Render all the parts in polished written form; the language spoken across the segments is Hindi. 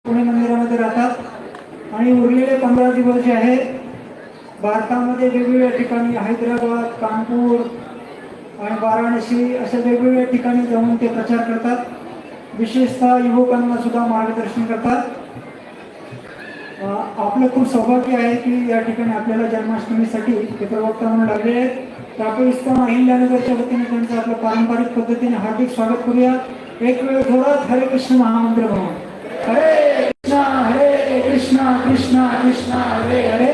पुणे मंदिरामध्ये राहतात आणि उरलेले 15 दिवस जे आहे भारतामध्ये वेगवेगळ्या ठिकाणी हैदराबाद, कानपूर आणि वाराणसी अशा वेगवेगळ्या ठिकाणी जाऊन ते प्रचार करतात. विशेषतः युवकांना सुद्धा मार्गदर्शन करतात. आपलं खूप सौभाग्य आहे की या ठिकाणी आपल्याला जन्माष्टमीसाठी ते प्रवक्ता म्हणून लागले आहेत. त्यामुळे इस्कॉन अहिल्यानगरच्या वतीने त्यांचं आपलं पारंपरिक पद्धतीने हार्दिक स्वागत करूया. एक वेळ थोडाच हरे कृष्ण महामंत्र म्हणून हरे कृष्णा कृष्णा कृष्णा हरे हरे,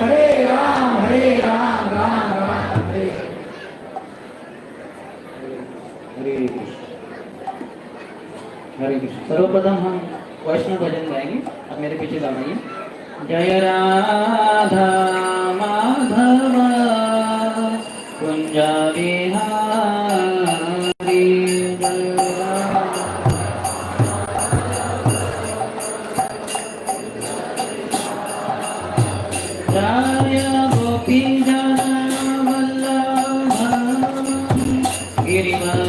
हरे राम राम राम हरे हरे कृष्ण. हरे कृष्ण. सर्वप्रथम हम वैष्णव भजन गाएंगे. अब मेरे पीछे गाइए. जय राधा माधव कुंज विहारी, जय गोपी जन Vallabh Girivar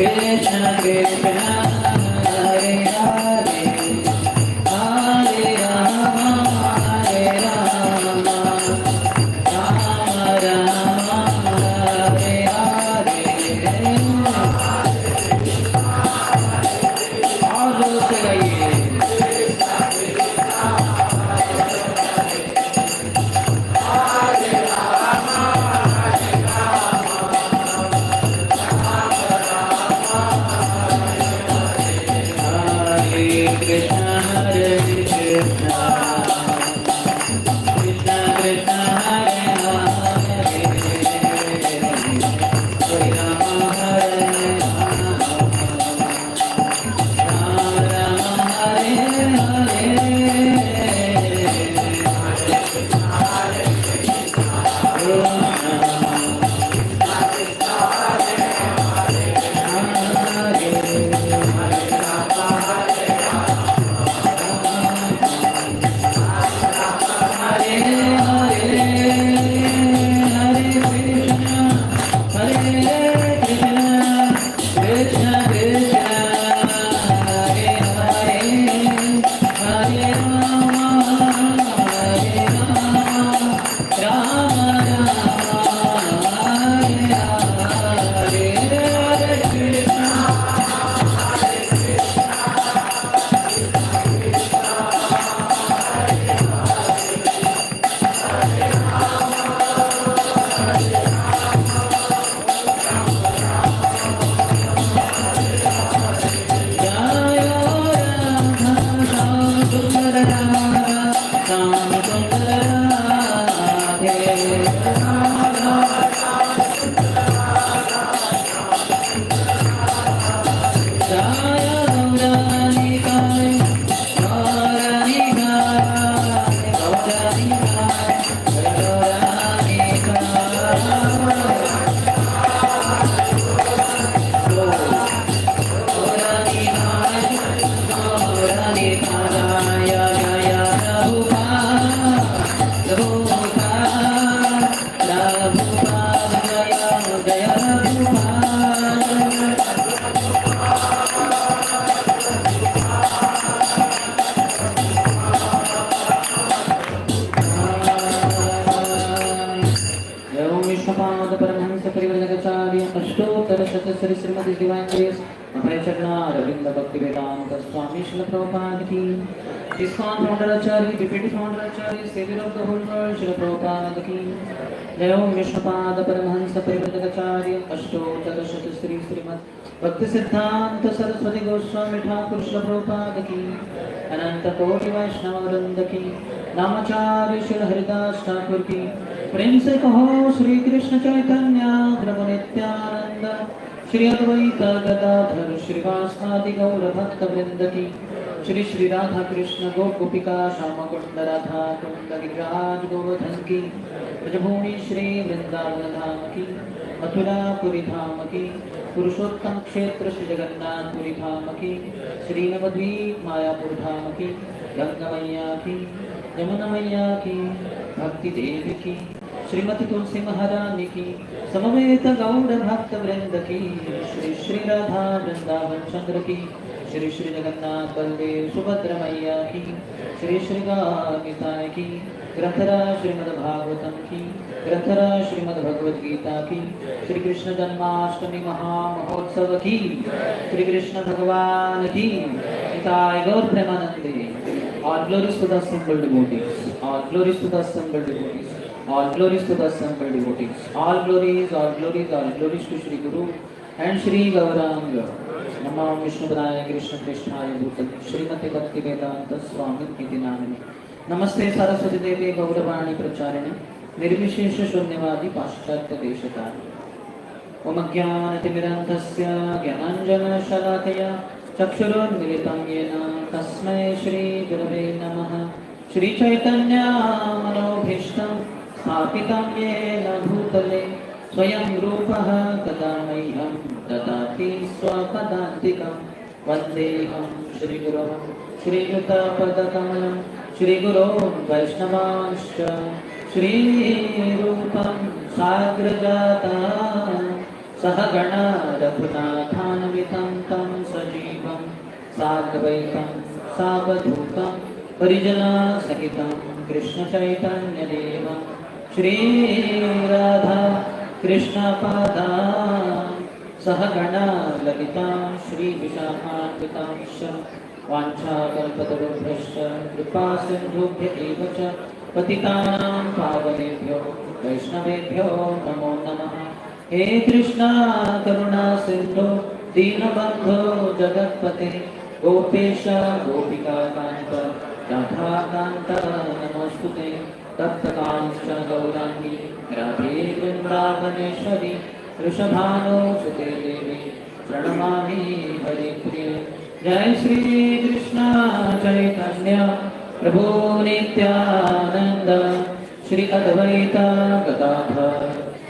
Krishna Krishna Hare Hare Hare Rama Hare Rama Rama Rama Hare Hare और जोर से गाइए Krishna Hare Krishna Krishna Krishna Hare Hare Hare Rama Hare Rama Rama Hare Shri Shrimati divine grace Abhay Charana Ravindra Bhakti Vedanta Swami Srila Prabhupada की इस्कॉन फाउंडर आचार्य पीपीटी founder acharya saviour of the whole world Srila Prabhupada की जय ओम विष्णुपाद परमहंस परिव्रजकाचार्य अष्टोत्तरशत श्री श्रीमद भक्ति सिद्धांत सरस्वती गोस्वामी ठाकुर श्रील प्रभुपाद की अनंत कोटि वैष्णव वृंद की नामाचार्य श्री हरिदास ठाकुर की प्रेम से कहो श्री कृष्ण चैतन्य प्रभु नित्यानंद श्री अद्वैत गदाधर श्रीवासादि गौर भक्त वृंद की श्री श्री राधा कृष्ण गोपिका श्याम कुंड राधा कुंड गिरिराज गोवर्धन की ब्रजभूमि श्री वृंदावन धाम की मथुरापुरी धाम की पुरुषोत्तम क्षेत्र श्री जगन्नाथपुरी धाम की श्री नवद्वीप मायापुर धाम की गंगा मैया की यमुना मैया की भक्ति देवी की श्रीमती तुलसी महारानी की समवेत गौड़ भक्त वृंद की श्री श्री राधा वृंदावन चंद्र की श्री श्री जगन्नाथ बलदेव सुभद्र मैया की श्री श्री गीताय की ग्रंथराज श्रीमद् भागवतम की ग्रंथराज श्रीमद् भगवद गीता की श्री कृष्ण जन्माष्टमी महामहोत्सव की श्री कृष्ण भगवान की निताय गौर प्रेमानंदे All glories to the assembled devotees. All glories to the assembled devotees. All glories to the assembled devotees. All glories to Shri Guru and Shri Gauranga. Namo Vishnupadaya Krishna Krishnaya Bhutale Srimati Bhakti Vedanta Swami Niti Namini. Namaste Saraswati Devi Gauravani Pracharine Nirvishesha Shunyavadi Paschatya Deshatari. Om Ajnanatimirandhasya Gyananjana Shalakaya चक्षुरुन्मिलितं येन तस्मै श्री गुरवे नमः श्री चैतन्य मनोभीष्टं स्थापितं येन भूतले स्वयं रूपः तदा मह्यं ददाति स्वपदान्तिकं वन्देऽहं श्रीगुरोः श्रीयुतपदकमलं श्रीगुरोः वैष्णवांश्च श्रीरूपं साग्रजाता सहगणा रघुनाथान्वितं तं सजीवं साद्वैतं सावधूतं परिजनसहितं कृष्णचैतन्यदेवं श्रीराधा कृष्णपादा सहगणा ललितां श्रीविशाखान्वितां च वाञ्छाकल्पतरुभ्यश्च कृपासिन्धुभ्य एव च पतितानां पावनेभ्यो वैष्णवेभ्यो नमो नमः। हे कृष्णा करुणा सिन्धु दीनबन्धो जगत्पते गोपेश गोपिकाकान्त राधाकान्त नमोऽस्तुते। तप्तकांश्च गौराङ्गी राधे वृन्दावनेश्वरी वृषभानुसुते देवी प्रणमामि हरिप्रिये। जय श्री कृष्ण चैतन्य प्रभु नित्यानंद श्री अद्वैत गदाधर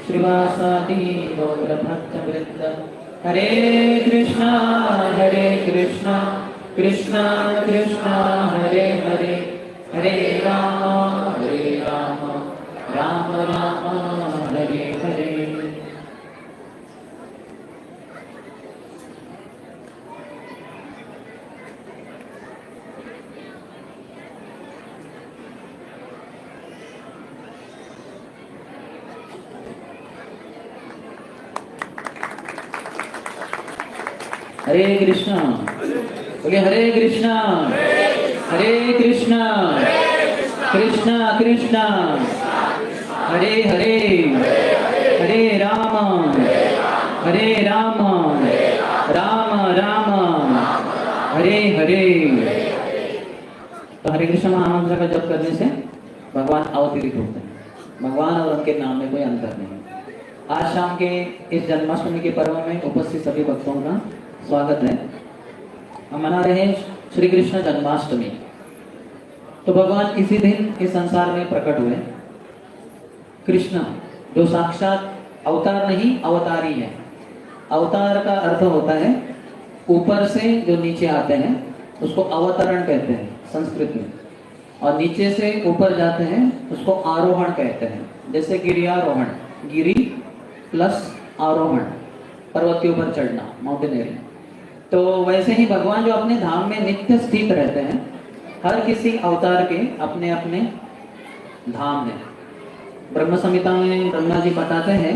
श्रीवासादि गौर भक्तवृंद। हरे कृष्णा कृष्णा कृष्णा हरे हरे हरे राम राम राम हरे हरे। हरे कृष्णा बोले हरे कृष्णा कृष्णा कृष्णा हरे हरे हरे राम राम राम हरे हरे। तो हरे कृष्ण महामंत्र का जप करने से भगवान अवतरित होते हैं। भगवान और उनके नाम में कोई अंतर नहीं। आज शाम के इस जन्माष्टमी के पर्व में उपस्थित सभी भक्तों का स्वागत है। हम मना रहे हैं श्री कृष्ण जन्माष्टमी। तो भगवान इसी दिन इस संसार में प्रकट हुए। कृष्ण जो साक्षात अवतार नहीं अवतारी है। अवतार का अर्थ होता है ऊपर से जो नीचे आते हैं उसको अवतरण कहते हैं संस्कृत में, और नीचे से ऊपर जाते हैं उसको आरोहण कहते हैं। जैसे गिरियारोहण, गिरी प्लस आरोहण, पर्वत के ऊपर चढ़ना, माउंटेनियरिंग। तो वैसे ही भगवान जो अपने धाम में नित्य स्थित रहते हैं, हर किसी अवतार के अपने अपने धाम है। ब्रह्म संहिता में ब्रह्मा जी बताते हैं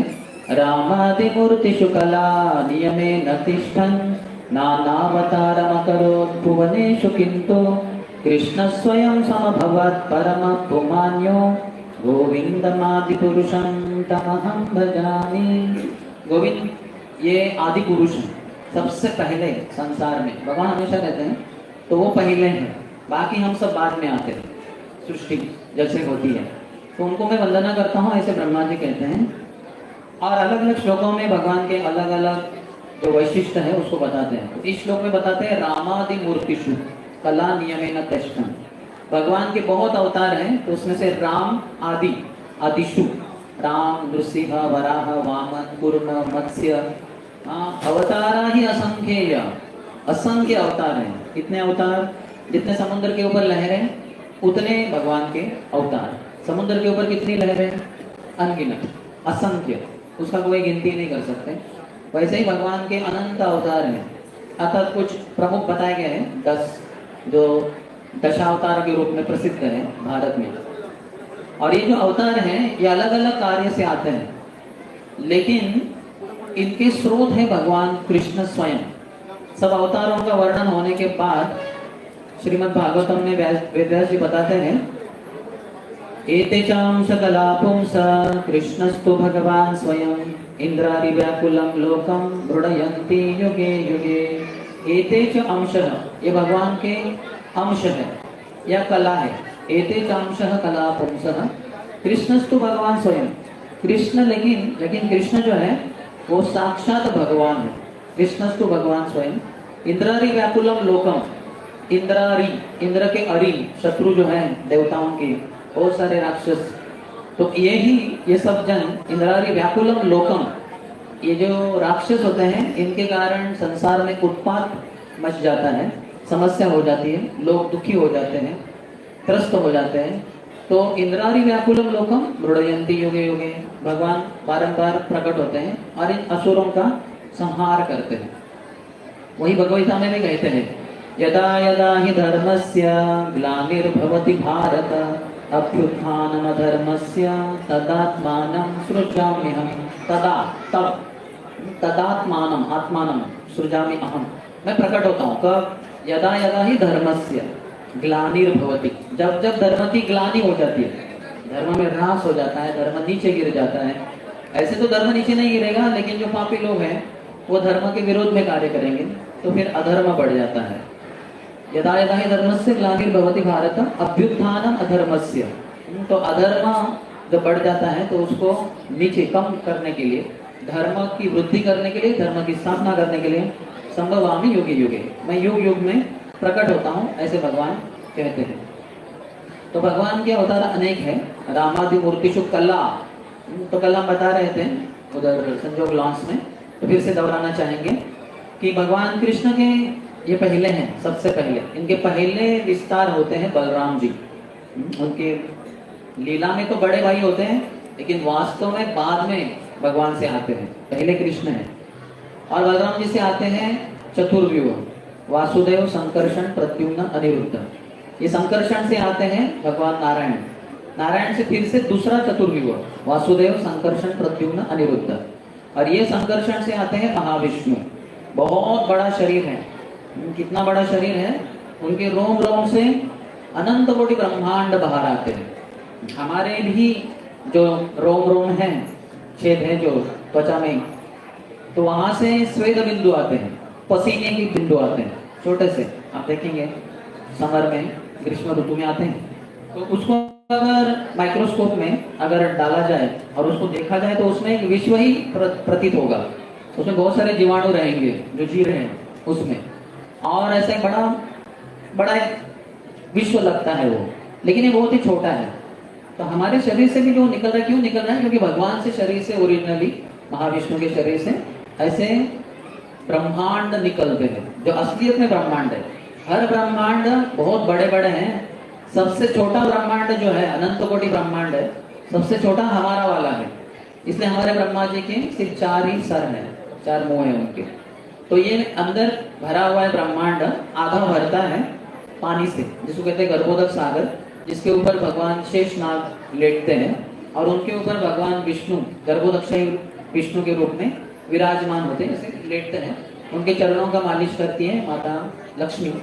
रामादि मूर्तिषु कला नियमे न तिष्ठन् नानावतारमकरोत् भुवनेषु किन्तु कृष्ण स्वयं समभवत् परम पुमान्यो गोविंदमादि पुरुषं तमहं भजामि। गोविंद ये आदि पुरुष हैं, सबसे पहले संसार में भगवान हमेशा रहते हैं, तो वो पहले हैं, बाकी हम सब बाद में आते हैं। सृष्टि जैसे होती है तो उनको मैं वंदना करता हूँ, ऐसे ब्रह्मा जी कहते हैं। और अलग अलग श्लोकों में भगवान के अलग अलग जो वैशिष्ट है उसको बताते हैं। तो इस श्लोक में बताते हैं रामादि मूर्तिषु कला नियमेन तिष्ठन्। भगवान के बहुत अवतार हैं, तो उसमें से राम आदि आदिशु, राम, नृसिंह, वराह, वामन, कूर्म, मत्स्य, अवतारा ही असंख्येय, असंख्य अवतार हैं। कितने अवतार? जितने समुद्र के ऊपर लहरें उतने भगवान के अवतार। समुद्र के ऊपर कितनी लहरें? अनगिनत, असंख्य, उसका कोई गिनती नहीं कर सकते। वैसे ही भगवान के अनंत अवतार हैं। अर्थात कुछ प्रमुख बताए गए हैं 10, जो दशावतार के रूप में प्रसिद्ध है भारत में। और ये जो अवतार हैं ये अलग अलग कार्य से आते हैं, लेकिन इनके स्रोत है भगवान कृष्ण स्वयं। सब अवतारों का वर्णन होने के बाद श्रीमद् भागवतम में वेदव्यास जी बताते हैं एते चांश कला पुंस कृष्णस्तु भगवान स्वयं इंद्रादि व्याकुलम लोकम दृढ़यन्ति युगे युगे। एते च अंशः, ये भगवान के अंश है या कला है। एते च अंशः कला पुंसः कृष्णस्तु भगवान स्वयं। कृष्ण लेकिन कृष्ण जो है वो साक्षात भगवान है। कृष्णस्तु भगवान स्वयं। इंद्रादि व्याकुलम लोकम, इंद्रारी, इंद्र के अरी शत्रु जो है देवताओं के, बहुत सारे राक्षस, तो ये सब जन इंद्रारी व्याकुलम लोकम, ये जो राक्षस होते हैं इनके कारण संसार में उत्पात मच जाता है, समस्या हो जाती है, लोग दुखी हो जाते हैं, त्रस्त हो जाते हैं। तो इंद्रारी व्याकुलम लोकम मृडयंती युगे युगे, भगवान बारंबार प्रकट होते हैं और इन असुरों का संहार करते हैं। वही भगवद्गीता में भी कहते हैं, यदा यदा हि धर्मस्य ग्लानिर्भवति भारत अभ्युत्थानमधर्मस्य तदात्मानं सृजाम्यहम्। तदा तब, तदात्मानं आत्मानं सृजामि अहम, मैं प्रकट होता हूँ। कब? यदा यदा ही धर्मस्य ग्लानिर्भवति, जब जब धर्म की ग्लानि हो जाती है, धर्म में ह्रास हो जाता है, धर्म नीचे गिर जाता है। ऐसे तो धर्म नीचे नहीं गिरेगा, लेकिन जो पापी लोग हैं वो धर्म के विरोध में कार्य करेंगे तो फिर अधर्म बढ़ जाता है। यदा यदा ही धर्मस्य ग्लानिर्भवति भारत अभ्युत्थानम अधर्मस्य, तो अधर्म जब बढ़ जाता है तो उसको नीचे कम करने के लिए, धर्म की वृद्धि करने के लिए, धर्म की स्थापना करने के लिए संभवामि युगे युगे, मैं युग युग में प्रकट होता हूँ, ऐसे भगवान कहते हैं। तो भगवान के अवतार अनेक है। रामादि मूर्तिषु कला, तो कल हम बता रहे थे उधर संजोग लॉन्च में, तो फिर से दोहराना चाहेंगे कि भगवान कृष्ण के ये पहले हैं, सबसे पहले इनके पहले विस्तार होते हैं बलराम जी। उनके लीला में तो बड़े भाई होते हैं, लेकिन वास्तव में बाद में भगवान से आते हैं, पहले कृष्ण है। और बलराम जी से आते हैं चतुर्व्यूह, वासुदेव, संकर्षण, प्रद्युम्न, अनिरुद्ध। ये संकर्षण से आते हैं भगवान नारायण, नारायण से फिर से दूसरा चतुर्व्यूह, वासुदेव, संकर्षण, प्रद्युम्न, अनिरुद्ध। और ये संकर्षण से आते हैं महाविष्णु, बहुत बड़ा शरीर है। कितना बड़ा शरीर है, उनके रोम रोम से अनंत कोटि ब्रह्मांड बाहर आते हैं। हमारे भी जो रोम रोम है, छेद है जो त्वचा में, तो वहां से स्वेद बिंदु आते हैं, पसीने के बिंदु आते हैं, छोटे से। आप देखेंगे समर में, ग्रीष्म ऋतु में आते हैं। तो उसको अगर माइक्रोस्कोप में अगर डाला जाए और उसको देखा जाए तो उसमें एक विश्व ही प्रतीत होगा। उसमें बहुत सारे जीवाणु रहेंगे जो जी रहे हैं उसमें, और ऐसे बड़ा बड़ा विश्व लगता है वो, लेकिन ये बहुत ही छोटा है। तो हमारे शरीर से भी जो निकल रहा है, क्यों निकल रहा है? क्योंकि भगवान से शरीर से, ओरिजिनली महाविष्णु के शरीर से ऐसे ब्रह्मांड निकलते हैं, जो असलियत में ब्रह्मांड है। हर ब्रह्मांड बहुत बड़े बड़े हैं। सबसे छोटा ब्रह्मांड जो है, अनंत कोटि ब्रह्मांड है, सबसे छोटा हमारा वाला है। इसलिए हमारे ब्रह्मा जी के सिर्फ 4 ही सर हैं, 4 मुंह हैं उनके। तो ये अंदर भरा हुआ है ब्रह्मांड, आधा भरता है पानी से, जिसको कहते हैं गर्भोदक सागर, जिसके ऊपर भगवान शेषनाग लेटते हैं और उनके ऊपर भगवान विष्णु गर्भोदक्षय विष्णु के रूप में विराजमान होते हैं, जैसे लेटते हैं। उनके चरणों का मालिश करती है माता लक्ष्मी।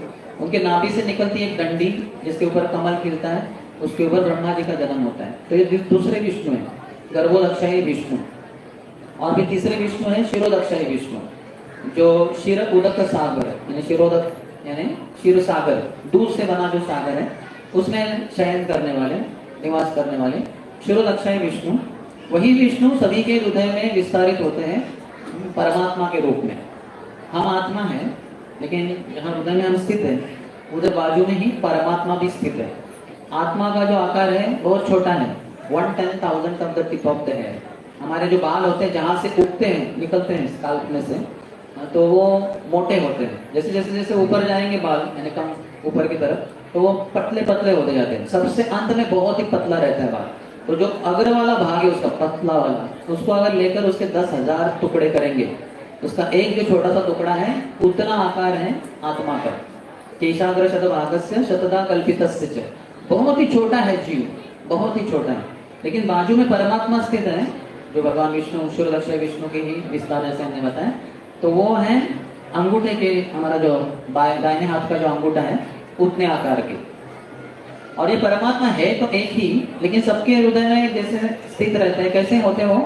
उनके नाभि से निकलती है एक डंडी, जिसके ऊपर कमल खिलता है, उसके ऊपर ब्रह्मा जी का जन्म होता है। तो ये दूसरे विष्णु है, गर्भोदक्षय विष्णु। और फिर तीसरे विष्णु है शिरोदक्षय विष्णु, जो क्षीर उदक सागर है, यानी शिरोदक यानी क्षीर सागर, दूध से बना जो सागर है उसमें शयन करने वाले, निवास करने वाले क्षीरोदक्षय विष्णु। वही विष्णु सभी के हृदय में विस्तारित होते हैं परमात्मा के रूप में। हम आत्मा है, लेकिन जहाँ हृदय में हम स्थित है, उधर बाजू में ही परमात्मा भी स्थित है। आत्मा का जो आकार है बहुत छोटा है, 1/10,000 of the tip of the hair. हमारे जो बाल होते हैं जहाँ से उगते हैं, निकलते हैं स्काल्प में से, तो वो मोटे होते हैं। जैसे जैसे जैसे ऊपर जाएंगे बाल, यानी कम ऊपर की तरफ, तो वो पतले पतले होते जाते हैं। सबसे अंत में बहुत ही पतला रहता है बाल। तो जो अग्र वाला भाग है उसका, पतला वाला, उसको अगर लेकर उसके 10,000 टुकड़े करेंगे, उसका एक जो छोटा सा टुकड़ा है उतना आकार है आत्मा का। केशाग्र शतभागस्य शतदा कल्पितस्य च, बहुत ही छोटा है जीव, बहुत ही छोटा है। लेकिन बाजू में परमात्मा स्थित है, जो भगवान विष्णु, शिरोदक्षय विष्णु के ही विस्तार ऐसे हमने बताया। तो वो है अंगूठे के, हमारा जो दाहिने हाथ का जो अंगूठा है उतने आकार के। और ये परमात्मा है तो एक ही, लेकिन सबके हृदय में जैसे स्थित रहते हैं। कैसे होते हो?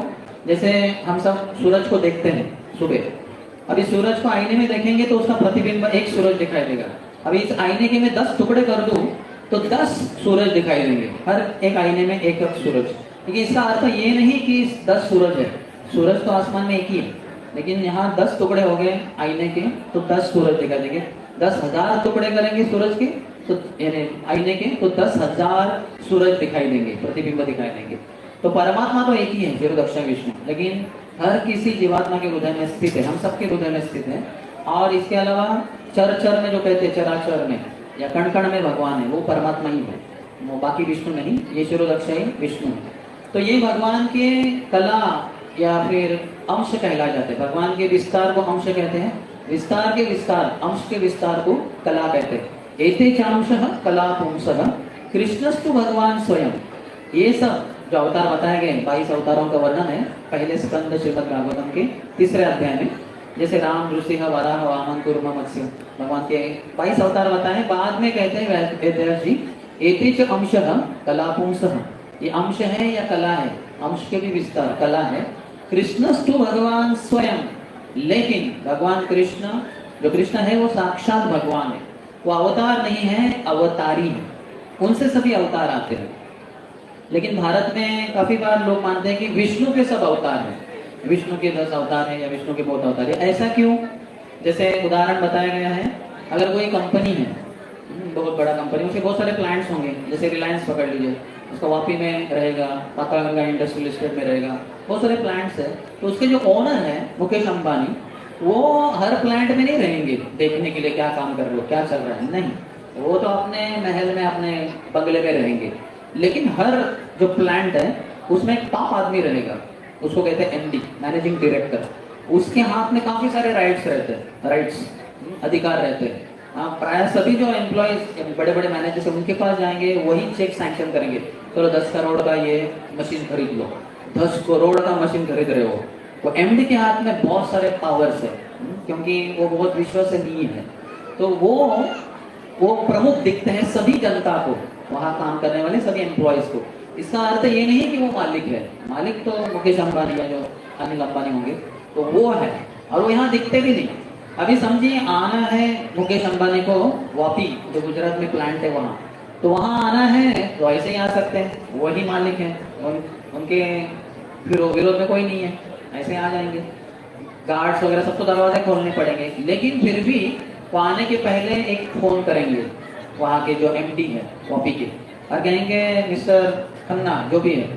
जैसे हम सब सूरज को देखते हैं सुबह। अभी सूरज को आईने में देखेंगे तो उसका प्रतिबिंब एक सूरज दिखाई देगा। अभी इस आईने के मैं 10 टुकड़े कर दूं तो 10 सूरज दिखाई देंगे, हर एक आईने में एक सूरज। लेकिन इसका अर्थ ये नहीं कि 10 सूरज है, सूरज तो आसमान में एक ही है, लेकिन यहाँ 10 टुकड़े हो गए आईने के तो 10 सूरज दिखाई देंगे। 10,000 टुकड़े करेंगे सूरज के तो यानी आईने के, तो 10,000 सूरज दिखाई देंगे, प्रतिबिंब दिखाई देंगे। तो परमात्मा तो एक ही है, शिरोदक्षय विष्णु, लेकिन हर किसी जीवात्मा के हृदय में स्थित है, हम सबके हृदय में स्थित है। और इसके अलावा चर चर में जो कहते हैं, चराचर में या कण कण में भगवान है, वो परमात्मा ही है। वो बाकी विष्णु नहीं, ये शिरोदक्ष ही विष्णु है। तो ये भगवान के कला या फिर अंश कहला जाते हैं। भगवान के विस्तार को अंश कहते हैं, विस्तार के विस्तार, अंश के विस्तार को कला कहते हैं। एते चांशः कला पुंसः कृष्णस्तु भगवान स्वयं। ये सब जो अवतार बताए गए 22 अवतारों का वर्णन है पहले स्कंद श्रीमद् भागवतम के 3रे अध्याय में। जैसे राम, नृसिंह, वराह, वामन, कूर्म, मत्स्य, भगवान के 22 अवतार बताए। बाद में कहते हैं वेदव्यास जी, एते च अंशः कला पुंसः, ये अंश है या कला है, अंश के भी विस्तार कला है। कृष्णस्तु भगवान स्वयं, लेकिन भगवान कृष्ण, जो कृष्ण है वो साक्षात भगवान है, वो अवतार नहीं है, अवतारी है। उनसे सभी अवतार आते हैं। लेकिन भारत में काफी बार लोग मानते हैं कि विष्णु के सब अवतार हैं, विष्णु के 10 अवतार हैं या विष्णु के बहुत अवतार है। ऐसा क्यों? जैसे उदाहरण बताया गया है, अगर कोई कंपनी है, बहुत बड़ा कंपनी, उसके बहुत सारे प्लांट्स होंगे, जैसे रिलायंस पकड़ लीजिए, उसका वापी में रहेगा, पातागंगा इंडस्ट्रियल एस्टेट में रहेगा, बहुत सारे प्लांट्स है। तो उसके जो ओनर है मुकेश अंबानी, वो हर प्लांट में नहीं रहेंगे देखने के लिए क्या काम कर रहे हो, क्या चल रहा है, नहीं, वो तो अपने महल में, अपने बंगले में रहेंगे। लेकिन हर जो प्लांट है उसमें एक टॉप आदमी रहेगा, उसको कहते हैं एमडी, मैनेजिंग डायरेक्टर। उसके हाथ में काफी सारे राइट्स रहते हैं, राइट्स, अधिकार रहते हैं। प्राय सभी जो एम्प्लॉयज, बड़े बड़े मैनेजर्स उनके पास जाएंगे, वही चेक सैंक्शन करेंगे, चलो 10 करोड़ का ये मशीन खरीद लो, 10 करोड़ का मशीन खरीद रहे हो। वो एमडी के हाथ में बहुत सारे पावर्स है, क्योंकि वो बहुत विश्वसनीय है। तो वो प्रमुख दिखते हैं सभी जनता को, वहां काम करने वाले सभी एम्प्लॉयज को। इसका अर्थ ये नहीं कि वो मालिक है, मालिक तो मुकेश अंबानी या जो अनिल अंबानी होंगे तो वो है, और वो यहाँ दिखते भी नहीं। अभी समझिए आना है मुकेश अंबानी को वापी, जो गुजरात में प्लांट है वहाँ, तो वहाँ आना है तो ऐसे ही आ सकते हैं, वही मालिक है, उनके विरोध में कोई नहीं है, ऐसे आ जाएंगे। गार्ड्स वगैरह सबको दरवाजे खोलने पड़ेंगे, लेकिन फिर भी वो आने के पहले एक फोन करेंगे वहाँ के जो एमडी है वापी के, और कहेंगे मिस्टर खन्ना जो भी है,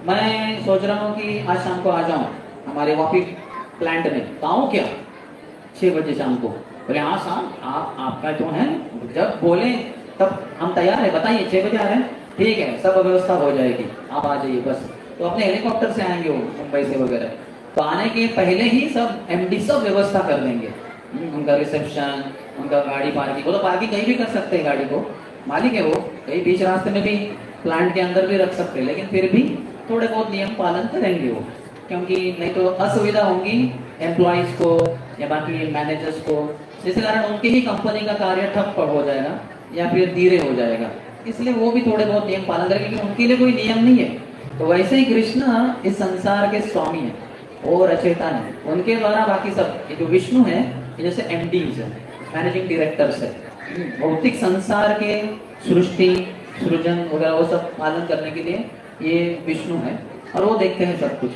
मैं सोच रहा हूँ कि आज शाम को आ जाऊँ हमारे वापी प्लांट में, तो आऊँ क्या 6 बजे शाम को? बोले हाँ शाम, आपका जो है जब बोले तब हम तैयार है, बताइए 6 बजे आ रहे हैं, ठीक है, सब व्यवस्था हो जाएगी, आप आ जाइए बस। तो अपने हेलीकॉप्टर से आएंगे वो मुंबई से वगैरह, तो आने के पहले ही सब एमडी सब व्यवस्था कर देंगे, उनका रिसेप्शन, उनका गाड़ी पार्किंग, वो तो पार्किंग कहीं भी कर सकते हैं, गाड़ी को मालिक है वो, कहीं बीच रास्ते में भी प्लांट के अंदर भी रख सकते हैं, लेकिन फिर भी थोड़े बहुत नियम पालन करेंगे वो, क्योंकि नहीं तो असुविधा होंगी एम्प्लॉयज को या बाकी मैनेजर्स को, जिसके कारण उनकी ही कंपनी का कार्य ठप हो जाएगा या फिर धीरे हो जाएगा। इसलिए वो भी थोड़े बहुत नियम पालन करेंगे, क्योंकि उनके लिए कोई नियम नहीं है। तो वैसे ही कृष्ण इस संसार के स्वामी है, वो रचयिता है, उनके द्वारा बाकी सब, ये जो विष्णु है ये जैसे एमडीज है, मैनेजिंग डायरेक्टर्स है, भौतिक संसार के सृष्टि, सृजन वगैरह वो सब पालन करने के लिए ये विष्णु है, और वो देखते हैं सब कुछ।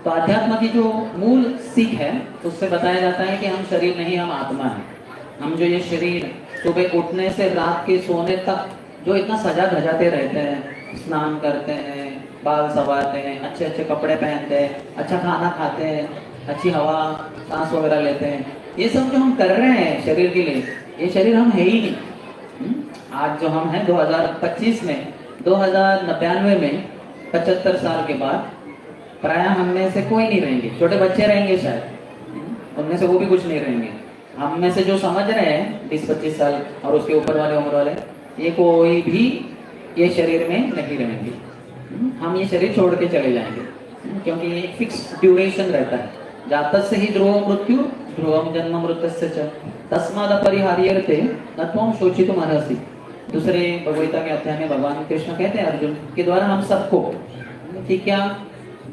तो अध्यात्म की जो मूल सीख है उससे बताया जाता है कि हम शरीर नहीं, हम आत्मा है। हम जो ये शरीर सुबह उठने से रात के सोने तक जो इतना सजा धजाते रहते हैं, स्नान करते हैं, बाल संवारते हैं, अच्छे अच्छे कपड़े पहनते हैं, अच्छा खाना खाते हैं, अच्छी हवा सांस वगैरह लेते हैं, ये सब जो हम कर रहे हैं शरीर के लिए, ये शरीर हम है ही नहीं। आज जो हम हैं 2025 में, 2099 में 75 साल के बाद प्राय हम में से कोई नहीं रहेंगे, छोटे बच्चे रहेंगे शायद, उनमें से वो भी कुछ नहीं रहेंगे। हम में से जो समझ रहे हैं 20-25 साल और उसके ऊपर वाले उम्र वाले, ये कोई भी ये शरीर में नहीं रहेंगे, हम ये शरीर छोड़ के चले जाएंगे, क्योंकि ये एक फिक्स ड्यूरेशन रहता है। जातस्य ही ध्रुवं मृत्यु ध्रुवं जन्म मृतस्य च तस्माद् अपरिहार्यते न त्वं शोचितुम् अर्हसि। दूसरे भगवद्गीता के अध्याय में भगवान कृष्ण कहते हैं अर्जुन के द्वारा हम सबको कि क्या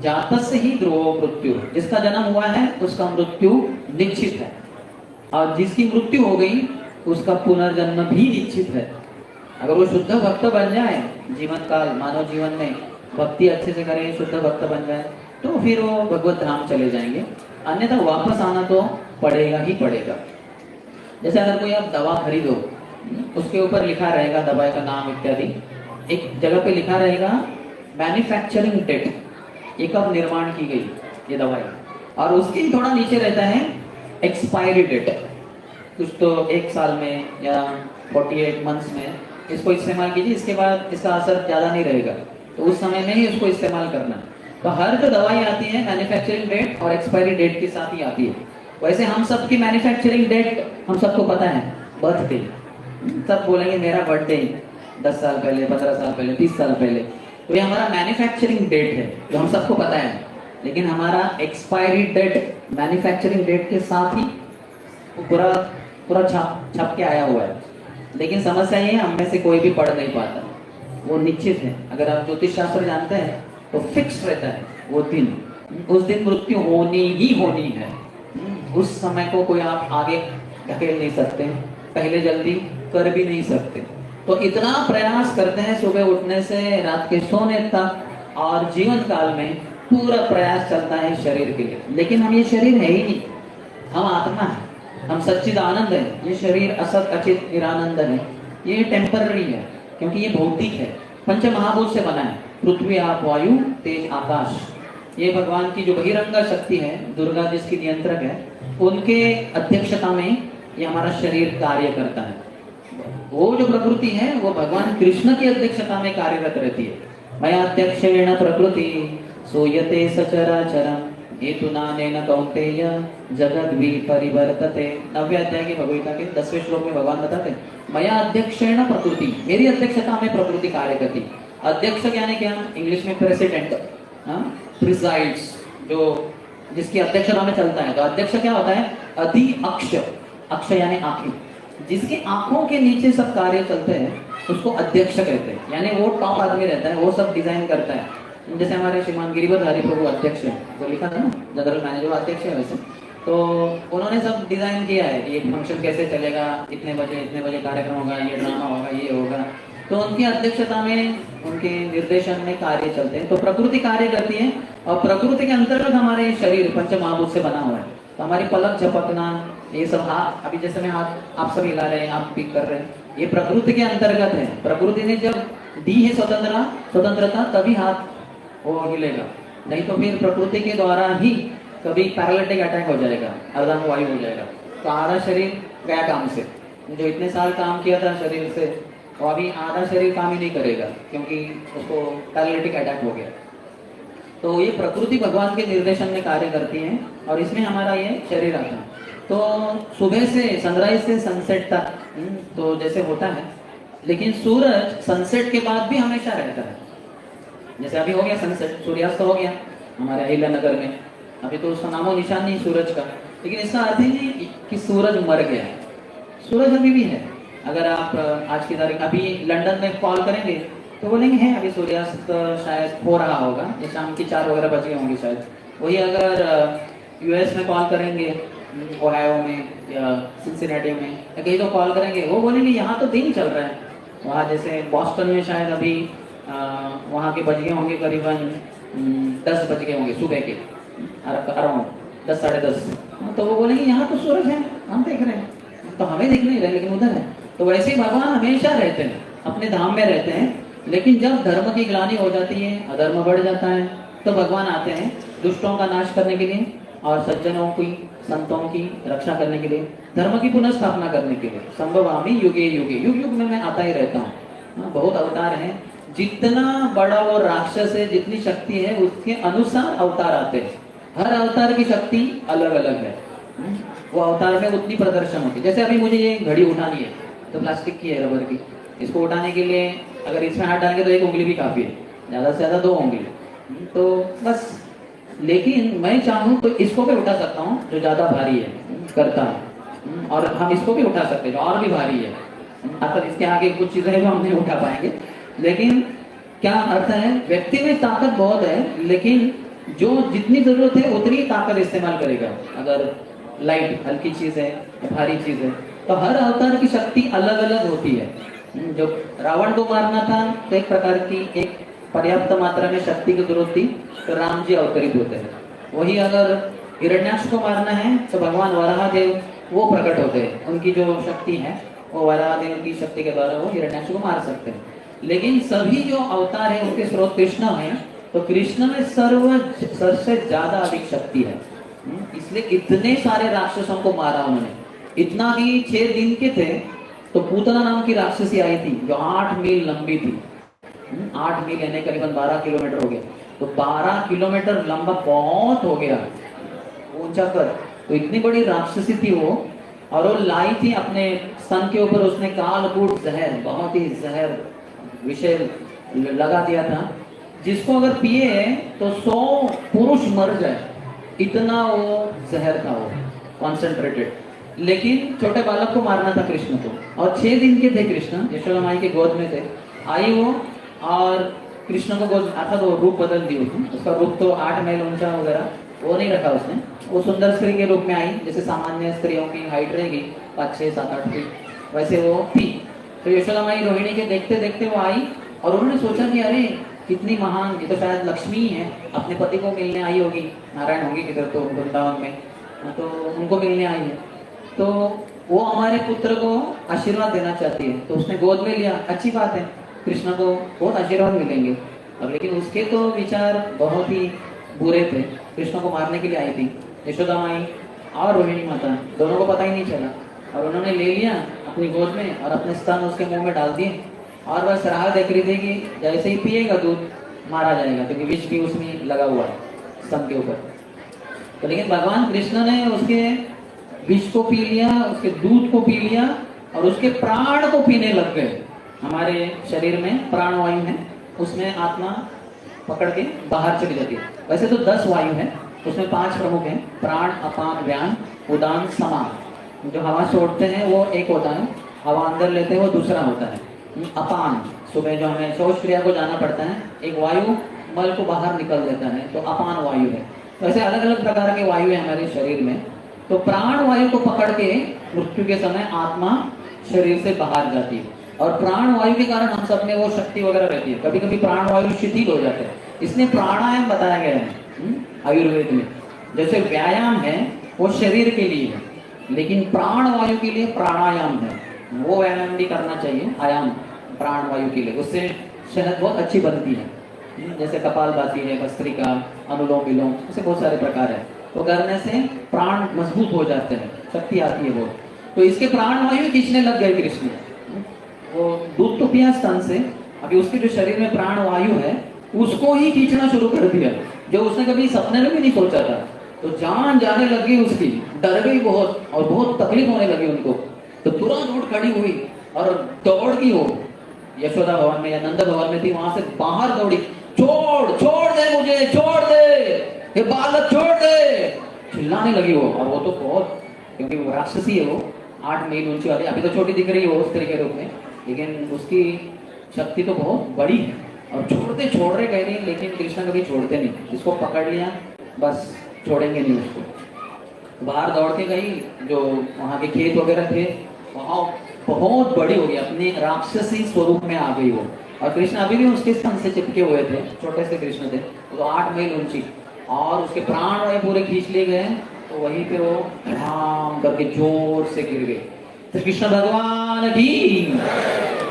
जातस्य ही ध्रुवं मृत्यु, जिसका जन्म हुआ है उसका मृत्यु निश्चित है, और जिसकी मृत्यु हो गई उसका पुनर्जन्म भी निश्चित है। अगर वो शुद्ध भक्त बन जाए, जीवन काल मानव जीवन में भक्ति अच्छे से करे, शुद्ध भक्त बन जाए, तो फिर वो भगवत धाम चले जाएंगे, अन्यथा वापस आना तो पड़ेगा ही पड़ेगा। जैसे अगर कोई आप दवा खरीदो, उसके ऊपर लिखा रहेगा दवाई का नाम इत्यादि, एक जगह पे लिखा रहेगा मैन्युफैक्चरिंग डेट, ये कब निर्माण की गई ये दवाई, और उसके थोड़ा नीचे रहता है एक्सपायरी डेट, कुछ तो 1 साल में या 48 मंथ्स में इसको इस्तेमाल कीजिए, इसके बाद इसका असर ज़्यादा नहीं रहेगा, तो उस समय में ही उसको इस्तेमाल करना। तो हर जो दवाई आती है मैन्युफैक्चरिंग डेट और एक्सपायरी डेट के साथ ही आती है। वैसे हम सबकी मैन्युफैक्चरिंग डेट हम सबको पता है, बर्थडे, सब बोलेंगे मेरा बर्थडे 10 साल पहले, 15 साल पहले, 30 साल पहले, तो ये हमारा मैन्युफैक्चरिंग डेट है जो हम सबको पता है। लेकिन हमारा एक्सपायरी डेट मैन्युफैक्चरिंग डेट के साथ ही पूरा पूरा छप के आया हुआ है। लेकिन समस्या ये है, हम में से कोई भी पढ़ नहीं पाता, वो निश्चित है। अगर आप ज्योतिष शास्त्र जानते हैं तो फिक्स रहता है वो दिन, उस दिन मृत्यु होनी ही होनी है। उस समय को कोई आप आगे ढकेल नहीं सकते, पहले जल्दी कर भी नहीं सकते। तो इतना प्रयास करते हैं सुबह उठने से रात के सोने तक, और जीवन काल में पूरा प्रयास चलता है शरीर के लिए। लेकिन हम ये शरीर है ही नहीं, हम आत्मा है, हम सच्चिद आनंद है। ये शरीर असत अचित निरानंद है, ये टेम्पररी है क्योंकि ये भौतिक है, पंच महाभूत से बना है, पृथ्वी आप वायु तेज आकाश। ये भगवान की जो बहिरंग शक्ति है, दुर्गा जिसकी नियंत्रक है, उनके अध्यक्षता में ये हमारा शरीर कार्य करता है। वो जो प्रकृति है वो भगवान कृष्ण की अध्यक्षता में कार्यरत रहती है। मया अध्यक्षेण प्रकृति सूयते सचराचरम हेतुनानेन कौन्तेय जगद्वि परिवर्तते। 9वें अध्याय की भगवद्गीता के 10वें श्लोक में भगवान बताते हैं, मया अध्यक्षेण प्रकृति, मेरी अध्यक्षता में प्रकृति कार्य करती। अध्यक्ष यानी क्या? इंग्लिश में प्रेसिडेंट, प्रिसाइड्स, जो जिसकी अध्यक्षता में चलता है। तो अध्यक्ष क्या होता है? अधि अक्ष, अक्ष यानी आंखें, जिसकी आंखों के नीचे सब कार्य चलते हैं उसको अध्यक्ष कहते हैं। यानी वो टॉप आदमी रहता है, वो सब डिजाइन करता है। जैसे हमारे श्रीमान गिरिवर हरि प्रभु अध्यक्ष है, तो लिखा था ना जनरल मैनेजर अध्यक्ष है वैसे, तो उन्होंने सब डिजाइन किया है, ये फंक्शन कैसे चलेगा, इतने बजे कार्यक्रम होगा, ये ड्रामा होगा, ये होगा। तो उनकी अध्यक्षता में, उनके निर्देशन में कार्य चलते हैं। तो प्रकृति कार्य करती है, और प्रकृति के अंतर्गत हमारे शरीर पंच महाभूत से बना हुआ है। तो हमारी पलक झपकना, ये सब हाथ, अभी जैसे मैं हाथ आप सब हिला रहे हैं, आप पिक कर रहे हैं, ये प्रकृति के अंतर्गत है। प्रकृति ने जब दी है स्वतंत्रता तभी हाथ वो हिलेगा, नहीं तो फिर प्रकृति के द्वारा ही कभी पैरालिटिक अटैक हो जाएगा, अर्धांगवायु हो जाएगा। तो आधा शरीर गया काम से, जो इतने साल काम किया था शरीर से, वो अभी आधा शरीर काम ही नहीं करेगा क्योंकि उसको पैरालिटिक अटैक हो गया। तो ये प्रकृति भगवान के निर्देशन में कार्य करती है, और इसमें हमारा ये शरीर आता है। तो सुबह से सनराइज से सनसेट तक तो जैसे होता है, लेकिन सूरज सनसेट के बाद भी हमेशा रहता है। जैसे अभी हो गया सनसेट, सूर्यास्त हो गया हमारे अहिल्या नगर में, अभी तो उसका नामो निशान नहीं सूरज का, लेकिन इसका अर्थ ही नहीं कि सूरज मर गया है। सूरज अभी भी है। अगर आप आज की तारीख अभी लंदन में कॉल करेंगे तो बोलेंगे है अभी सूर्यास्त शायद हो रहा होगा, ये शाम की 4 वगैरह बज गए होंगे शायद। वही अगर यूएस में कॉल करेंगे, ओहायो में या सिंसिनेटी में या कहीं तो कॉल करेंगे, वो बोलेंगे यहाँ तो दिन चल रहा है। वहाँ जैसे बॉस्टन में शायद अभी वहाँ के बज गए होंगे करीबन 10 बज गए होंगे सुबह के, अराउंड 10 साढ़े 10। तो वो बोलेंगे यहाँ तो सूरज है, हम देख रहे हैं, तो हमें दिख नहीं रहे लेकिन उधर है। तो वैसे ही भगवान हमेशा रहते हैं, अपने धाम में रहते हैं। लेकिन जब धर्म की ग्लानि हो जाती है, अधर्म बढ़ जाता है, तो भगवान आते हैं दुष्टों का नाश करने के लिए और सज्जनों की, संतों की रक्षा करने के लिए, धर्म की पुनः स्थापना करने के लिए। संभवामि युगे युगे, युग युग में मैं आता ही रहता हूँ। बहुत अवतार हैं, जितना बड़ा वो राक्षस है, जितनी शक्ति है उसके अनुसार अवतार आते हैं। हर अवतार की शक्ति अलग अलग है, वो अवतार में उतनी प्रदर्शन होती है। जैसे अभी मुझे ये घड़ी उठानी है, तो प्लास्टिक की है, रबर की, इसको उठाने के लिए अगर इसमें हाथ डालेंगे तो 1 उंगली भी काफी है, ज्यादा से ज्यादा 2 उंगली, तो बस। लेकिन मैं चाहूँ तो इसको भी उठा सकता हूँ जो ज्यादा भारी है, करता है, और हम इसको भी उठा सकते हैं जो और भी भारी है। मतलब इसके आगे कुछ चीजें जो हम नहीं उठा पाएंगे। लेकिन क्या अर्थ है, व्यक्ति में ताकत बहुत है, लेकिन जो जितनी जरूरत है उतनी ताकत इस्तेमाल करेगा। अगर लाइट हल्की चीज है, भारी चीज है, तो हर अवतार की शक्ति अलग अलग होती है। जो रावण को मारना था तो एक प्रकार की, एक पर्याप्त मात्रा में शक्ति की जरूरत थी, तो राम जी अवतरित होते हैं। वही अगर हिरण्याक्ष को मारना है तो भगवान वराहदेव वो प्रकट होते हैं, उनकी जो शक्ति है वो वराहदेव की शक्ति के द्वारा वो हिरण्याक्ष को मार सकते हैं। लेकिन सभी जो अवतार है उनके स्रोत कृष्ण है, तो कृष्ण में सबसे ज्यादा अधिक शक्ति है, इसलिए इतने सारे राक्षसों को मारा उन्होंने। इतना भी 6 दिन के थे तो पूतना नाम की राक्षसी आई थी जो 8 मील लंबी थी। 8 मील यानी करीबन 12 किलोमीटर हो गया। तो 12 किलोमीटर लंबा बहुत हो गया, ऊंचा कर। तो इतनी बड़ी राक्षसी थी वो, और वो लाई थी अपने स्तन के ऊपर, उसने कालकूट जहर, बहुत ही जहर विषय लगा दिया था, जिसको अगर पिए तो 100 पुरुष मर जाए, इतना वो जहर था वो, कॉन्सेंट्रेटेड। लेकिन छोटे बालक को मारना था कृष्ण को, और 6 दिन के थे कृष्ण, यशोदा माई के गोद में थे। आई वो और कृष्ण को गोद, अर्थात वो रूप बदल दी उसने, उसका रूप तो 8 मील ऊंचा वगैरह वो नहीं रखा उसने, वो सुंदर स्त्री के रूप में आई, जैसे सामान्य स्त्रियों की हाइट रहेगी 5, 6, 7, 8 फीट, वैसे वो थी। तो यशोदा माई रोहिणी के देखते देखते वो आई, और उन्होंने सोचा कि अरे कितनी महान, ये तो शायद लक्ष्मी ही है, अपने पति को मिलने आई होगी, नारायण होंगे किधर तो वृंदावन में, तो उनको मिलने आई है, तो वो हमारे पुत्र को आशीर्वाद देना चाहती है। तो उसने गोद में लिया, अच्छी बात है, कृष्ण को बहुत आशीर्वाद मिलेंगे। और लेकिन उसके तो विचार बहुत ही बुरे थे, कृष्ण को मारने के लिए आई थी। यशोदा माई और रोहिणी माता दोनों को पता ही नहीं चला, और उन्होंने ले लिया अपनी गोद में और अपने स्तन उसके मुंह में डाल दिए, और बस राह देख रही थी कि जैसे ही पिएगा दूध मारा जाएगा, क्योंकि विष भी उसमें लगा हुआ है स्तन के ऊपर। तो लेकिन भगवान कृष्ण ने उसके विष को पी लिया, उसके दूध को पी लिया, और उसके प्राण को पीने लग गए। हमारे शरीर में प्राण वायु है, उसमें आत्मा पकड़ के बाहर चली जाती है। वैसे तो 10 वायु है, उसमें 5 प्रमुख हैं, प्राण, अपान, व्यान, उदान, समान। जो हवा छोड़ते हैं वो एक होता है, हवा अंदर लेते हैं वो दूसरा होता है अपान। सुबह जो हमें शौच क्रिया को जाना पड़ता है, एक वायु मल को बाहर निकल देता है, तो अपान वायु है। तो ऐसे अलग अलग प्रकार के वायु है हमारे शरीर में। तो प्राण वायु को पकड़ के मृत्यु के समय आत्मा शरीर से बाहर जाती है, और प्राण वायु के कारण हम सब में वो शक्ति वगैरह रहती है। कभी कभी प्राण वायु शिथिल हो जाते हैं, इसलिए प्राणायाम बताया गया है आयुर्वेद में। जैसे व्यायाम है वो शरीर के लिए है, लेकिन प्राण वायु के लिए प्राणायाम है, वो व्यायाम भी करना चाहिए, आयाम प्राण वायु के लिए, उससे सेहत बहुत अच्छी बनती है। जैसे कपालभाति है, भस्त्रिका, अनुलोम विलोम, ऐसे बहुत सारे प्रकार है, तो करने से प्राण मजबूत हो जाते हैं, शक्ति आती है वो। तो इसके प्राण वायु खींचने लग गए कृष्ण, वो दूध तो पिया स्तन से, अभी उसके जो शरीर में प्राण वायु है उसको ही खींचना शुरू कर दिया, जो उसने कभी सपने में भी नहीं सोचा था। तो जान जाने लगी उसकी, डर गई बहुत, और बहुत तकलीफ होने लगी उनको। तो तुरंत उठ खड़ी हुई और दौड़ गई, वो यशोदा भवन में या नंद भवन में थी, वहां से बाहर दौड़ी, छोड़ छोड़ दे मुझे, छोड़ दे, ये बालक छोड़ दे, चिल्लाने लगी वो। और वो तो बहुत, क्योंकि वो राक्षसी है, वो 8 मील ऊंची वाली, अभी तो छोटी दिख रही है वो स्त्री के रूप में, लेकिन उसकी शक्ति तो बहुत बड़ी है। और छोड़ते छोड़ रहे कह रही है, लेकिन कृष्ण कभी छोड़ते नहीं, जिसको पकड़ लिया बस छोड़ेंगे नहीं उसको। बाहर दौड़ के गई, जो वहाँ के खेत वगैरह थे, वहाँ बहुत बड़ी हो गई, अपने राक्षसी स्वरूप में आ गई वो। और कृष्ण अभी भी उसके स्तन से चिपके हुए थे, छोटे से कृष्ण थे, तो 8 मील ऊंची, और उसके प्राण वही पूरे खींच लिए गए। तो वहीं पे वो धड़ाम करके जोर से गिर गए। तो कृष्ण भगवान की,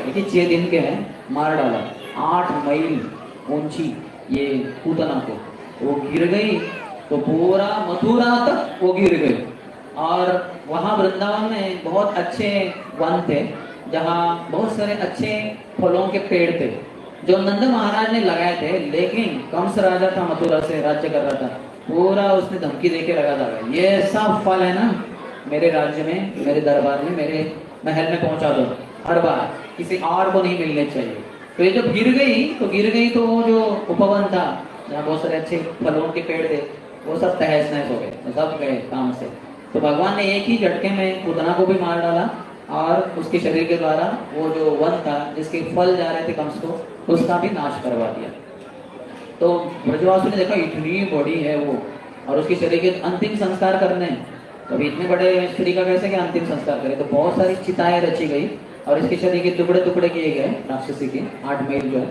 देखिए 6 दिन के हैं, मार डाला 8 मील ऊंची ये पूतना को, वो गिर गई। तो पूरा मथुरा तक वो गिर गए। और वहाँ वृंदावन में बहुत अच्छे वन थे, जहाँ बहुत सारे अच्छे फलों के पेड़ थे, जो नंद महाराज ने लगाए थे। लेकिन कंस राजा था, मथुरा से राज्य कर रहा था, पूरा उसने धमकी देके लगा था, ये सब फल है ना मेरे राज्य में, मेरे दरबार में, मेरे महल में पहुंचा दो, हर बार किसी और को नहीं मिलने चाहिए। तो ये जब गिर गई तो वो जो उपवन था, जहाँ बहुत सारे अच्छे फलों के पेड़ थे, वो सब तहस नहस हो गए, सब गए काम से। तो भगवान ने एक ही झटके में पूतना को भी मार डाला, और उसके शरीर के द्वारा वो जो वन था जिसके फल जा रहे थे कंस को, उसका भी नाश करवा दिया। तो ब्रजवासु ने देखा इतनी बड़ी है वो, और उसके शरीर के अंतिम संस्कार करने, तो अभी इतने बड़े स्त्री का कैसे क्या अंतिम संस्कार करे। तो बहुत सारी चिताएं रची गई, और इसके शरीर के टुकड़े टुकड़े किए गए, राक्षसी के 8 मील जो है,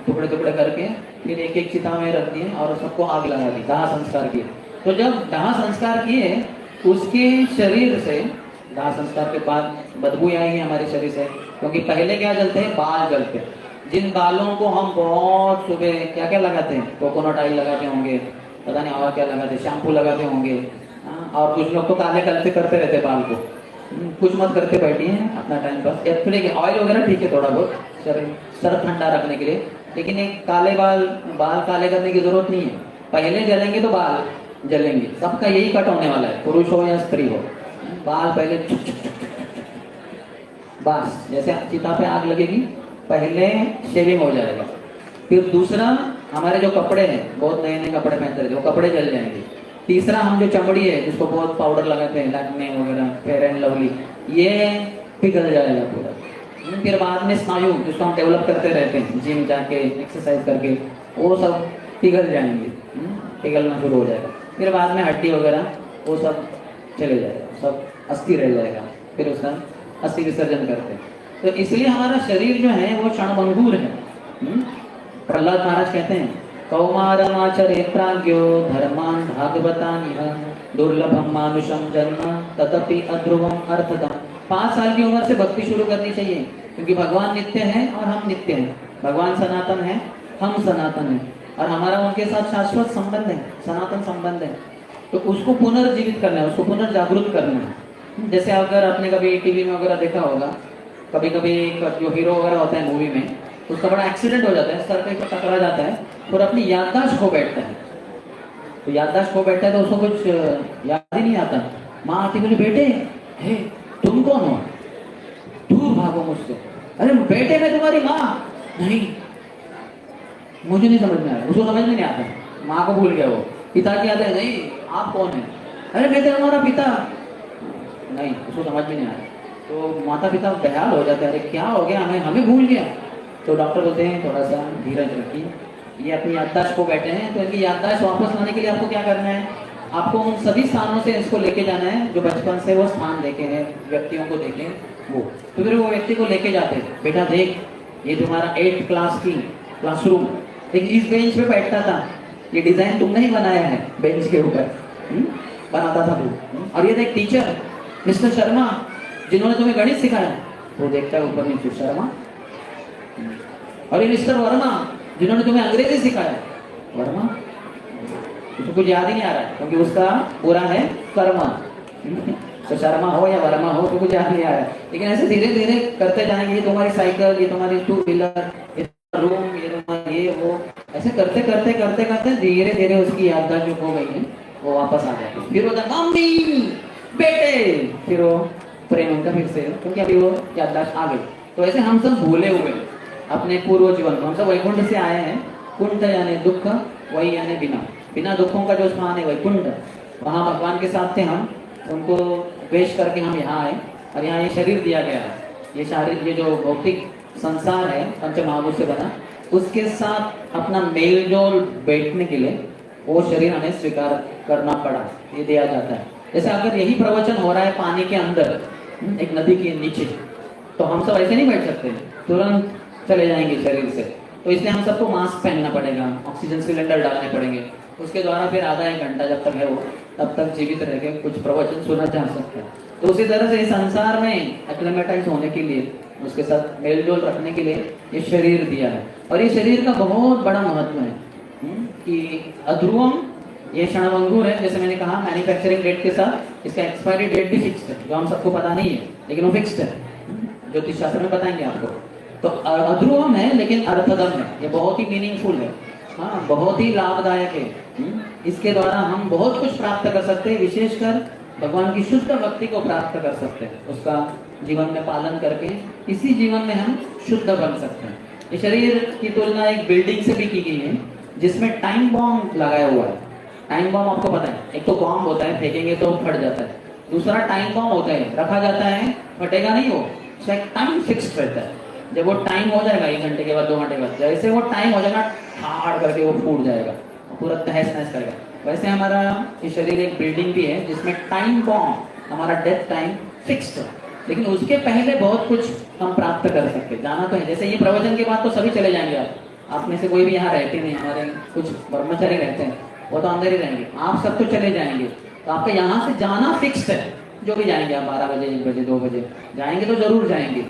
टुकड़े टुकड़े करके फिर एक एक चिता में रख दिए, और सबको आग लगा दी, दाह संस्कार किए। तो जब दाह संस्कार किए, उसके शरीर से, दाह संस्कार के बाद बदबू आएगी हमारे शरीर से, क्योंकि पहले क्या जलते हैं, बाल जलते हैं, जिन बालों को हम बहुत सुबह क्या क्या लगाते हैं, कोकोनट ऑयल लगाते होंगे, पता नहीं और क्या लगाते, शैम्पू लगाते होंगे, और कुछ लोग तो काले कल से करते रहते बाल को, कुछ मत करके बैठिए अपना टाइम पास। या फिर एक ऑयल वगैरह ठीक है, थोड़ा बहुत सर ठंडा रखने के लिए, लेकिन एक काले बाल बाल काले करने की जरूरत नहीं है। पहले जलेंगे तो बाल जलेंगे, सबका यही कट होने वाला है, पुरुष हो या स्त्री हो। बाल पहले बस जैसे चिता पे आग लगेगी, पहले शेविंग हो जाएगा। फिर दूसरा, हमारे जो कपड़े हैं, बहुत नए नए कपड़े पहनते रहते हैं, वो कपड़े जल जाएंगे। तीसरा, हम जो चमड़ी है जिसको बहुत पाउडर लगाते हैं, लैक्मे वगैरह, फेयर एंड लवली, ये पिघल जाएगा पूरा। फिर बाद में स्नायु जिसको हम डेवलप करते रहते हैं जिम जाके एक्सरसाइज करके, वो सब पिघल जाएंगे, पिघलना शुरू हो जाएगा। फिर बाद में हड्डी वगैरह वो सब चले जाएगा, सब अस्थि रह जाएगा, फिर उसका अस्थि विसर्जन करते हैं। तो इसलिए हमारा शरीर जो है वो क्षणभंगुर है। प्रहलाद महाराज कहते हैं, कौमारमाचरे प्राज्ञो धर्मान भागवतानिह दुर्लभम मानुषम जन्म तदपि अध्रुवम अर्थदम। 5 साल की उम्र से भक्ति शुरू करनी चाहिए, क्योंकि भगवान नित्य है और हम नित्य हैं। भगवान सनातन है, हम सनातन हैं, और हमारा उनके साथ शाश्वत संबंध है, सनातन संबंध है। तो उसको पुनर्जीवित करना है, उसको पुनर्जागृत करना है। जैसे अगर आपने कभी टीवी में वगैरह देखा होगा, कभी कभी जो हीरो वगैरह होता है मूवी में, उसका बड़ा एक्सीडेंट हो जाता है, सर पे टकरा जाता है और अपनी याददाश्त खो बैठता है। तो याददाश्त खो बैठता है तो उसको कुछ याद ही नहीं आता। माँ आती, बोले बेटे, हे तुम कौन हो, दूर भागो मुझसे। अरे बेटे मैं तुम्हारी माँ। नहीं, मुझे नहीं समझ में आया, उसको समझ में नहीं आता, माँ को भूल गया वो। पिता की याद है, नहीं आप कौन है, अरे मैं तुम्हारा पिता। नहीं, उसको समझ में नहीं आया। तो माता पिता बेहाल हो जाते हैं, अरे क्या हो गया, हमें भूल गया। तो डॉक्टर बोलते हैं थोड़ा सा धीरज रखिए, ये अपनी याददाश्त को बैठे हैं, तो इनकी याददाश्त वापस लाने के लिए आपको क्या करना है, आपको उन सभी स्थानों से इसको लेके जाना है जो बचपन से वो स्थान देखे हैं, व्यक्तियों को देखे वो। तो फिर वो व्यक्ति को लेके जाते हैं, बेटा देख ये तुम्हारा 8th क्लास की क्लासरूम, लेकिन इस बेंच पे बैठता था, ये डिजाइन तुमने ही बनाया है बेंच के ऊपर, बनाता था तू। और ये देख टीचर मिस्टर शर्मा जिन्होंने तुम्हें गणित सिखाया, वो देखता है ऊपर नीचे शर्मा। और ये मिस्टर वर्मा जिन्होंने तुम्हें अंग्रेजी सिखाया, वर्मा। तो कुछ याद ही नहीं आ रहा है, क्योंकि उसका पूरा है कर्मा। तो शर्मा हो या वर्मा हो तो कुछ याद नहीं आ रहा है, लेकिन ऐसे धीरे धीरे करते जाएंगे, ये तुम्हारी साइकिल, ये तुम्हारी 2 व्हीलर, ये रूम, ये तुम्हारा ये वो, ऐसे करते करते करते करते धीरे धीरे उसकी याददाश्त जो हो गई है वो वापस आ जाती है। फिर वो मम्मी बेटे, फिर वो प्रेम उनका फिर से, क्योंकि अभी वो याददाश्त आ गई। तो ऐसे हम सब भूले हुए अपने पूर्व जीवन को, हम सब वैकुंठ से आए हैं। कुंठ यानी दुख, वही यानी बिना दुखों का जो स्थान है वैकुंठ, वहाँ भगवान के साथ थे हम, उनको पेश करके हम यहाँ आए, और यहाँ ये शरीर दिया गया है। ये शरीर, ये जो भौतिक संसार है पंच महाभूत से बना, उसके साथ अपना मेल जोल बैठने के लिए वो शरीर हमें स्वीकार करना पड़ा, ये दिया जाता है। जैसे अगर यही प्रवचन हो रहा है पानी के अंदर, एक नदी के नीचे, तो हम सब ऐसे नहीं बैठ सकते, तुरंत चले जाएंगे शरीर से। तो इसलिए हम सबको मास्क पहनना पड़ेगा, ऑक्सीजन सिलेंडर डालने पड़ेंगे, उसके द्वारा फिर आधा 1 घंटा जब तक है वो, तब तक जीवित रह के कुछ प्रवचन सुना जा सकता है। तो उसी तरह से संसार में एक्लेमेटाइज होने के लिए, उसके साथ मेलजोल रखने के लिए ये शरीर दिया है। और ये शरीर का बहुत बड़ा महत्व है कि अध्रुवम, ये क्षणभंगुर है। जैसे मैंने कहा, मैन्युफैक्चरिंग डेट के साथ इसका एक्सपायरी डेट भी फिक्स्ड है, जो हम सबको पता नहीं है, लेकिन वो फिक्स्ड है, ज्योतिष शास्त्र में बताएंगे आपको। तो अध्रुवम है लेकिन अर्थदम है, ये बहुत ही मीनिंगफुल है, हाँ, बहुत ही लाभदायक है। इसके द्वारा हम बहुत कुछ प्राप्त कर सकते हैं, विशेषकर भगवान की शुद्ध भक्ति को प्राप्त कर सकते हैं, उसका जीवन में पालन करके इसी जीवन में हम शुद्ध बन सकते हैं। ये शरीर की तुलना एक बिल्डिंग से भी की गई है, जिसमें टाइम बॉम्ब लगाया हुआ है। टाइम बॉम्ब आपको पता है, एक तो बॉम्ब होता है, फेंकेंगे तो फट जाता है, दूसरा टाइम बॉम्ब होता है, रखा जाता है, फटेगा नहीं, वो टाइम फिक्स्ड रहता है। जब वो टाइम हो जाएगा 1 घंटे के बाद, 2 घंटे के बाद, जैसे वो टाइम हो जाएगा, ठाड़ करके वो फूट जाएगा, पूरा तहस नहस करेगा। वैसे हमारा ये शरीर एक बिल्डिंग भी है, जिसमें टाइम बॉम्ब, हमारा डेथ टाइम फिक्स्ड है, लेकिन उसके पहले बहुत कुछ हम प्राप्त कर सकते हैं, जाना तो है। जैसे ये प्रवचन के बाद तो सभी चले जाएंगे, आप में से कोई भी यहाँ रहते नहीं, हमारे कुछ ब्रह्मचारी रहते हैं, वो तो अंदर ही रहेंगे, आप सब तो चले जाएंगे। तो आपका यहाँ से जाना फिक्स्ड है, जो भी जाएंगे आप 12 बजे, 1 बजे, 2 बजे जाएंगे तो जरूर जाएंगे,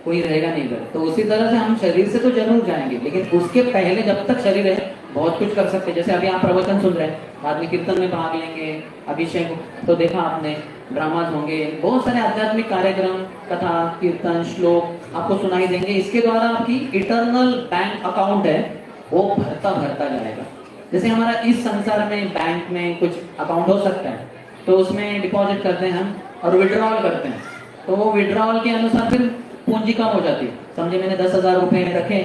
कोई रहेगा नहीं इधर। तो उसी तरह से हम शरीर से तो जरूर जाएंगे, लेकिन उसके पहले जब तक शरीर है बहुत कुछ कर सकते हैं। जैसे अभी आप प्रवचन सुन रहे हैं, बाद में कीर्तन में भाग लेंगे, अभिषेक तो देखा आपने, ड्रामाज होंगे, बहुत सारे आध्यात्मिक कार्यक्रम, कथा, कीर्तन, श्लोक आपको सुनाई देंगे। इसके द्वारा आपकी इटर्नल बैंक अकाउंट है वो भरता भरता जाएगा। जैसे हमारा इस संसार में बैंक में कुछ अकाउंट हो सकता है, तो उसमें डिपॉजिट करते हैं हम और विड्रॉल करते हैं, तो वो विड्रॉल के अनुसार फिर पूंजी कम हो जाती है। समझे मैंने 10,000 रुपये रखे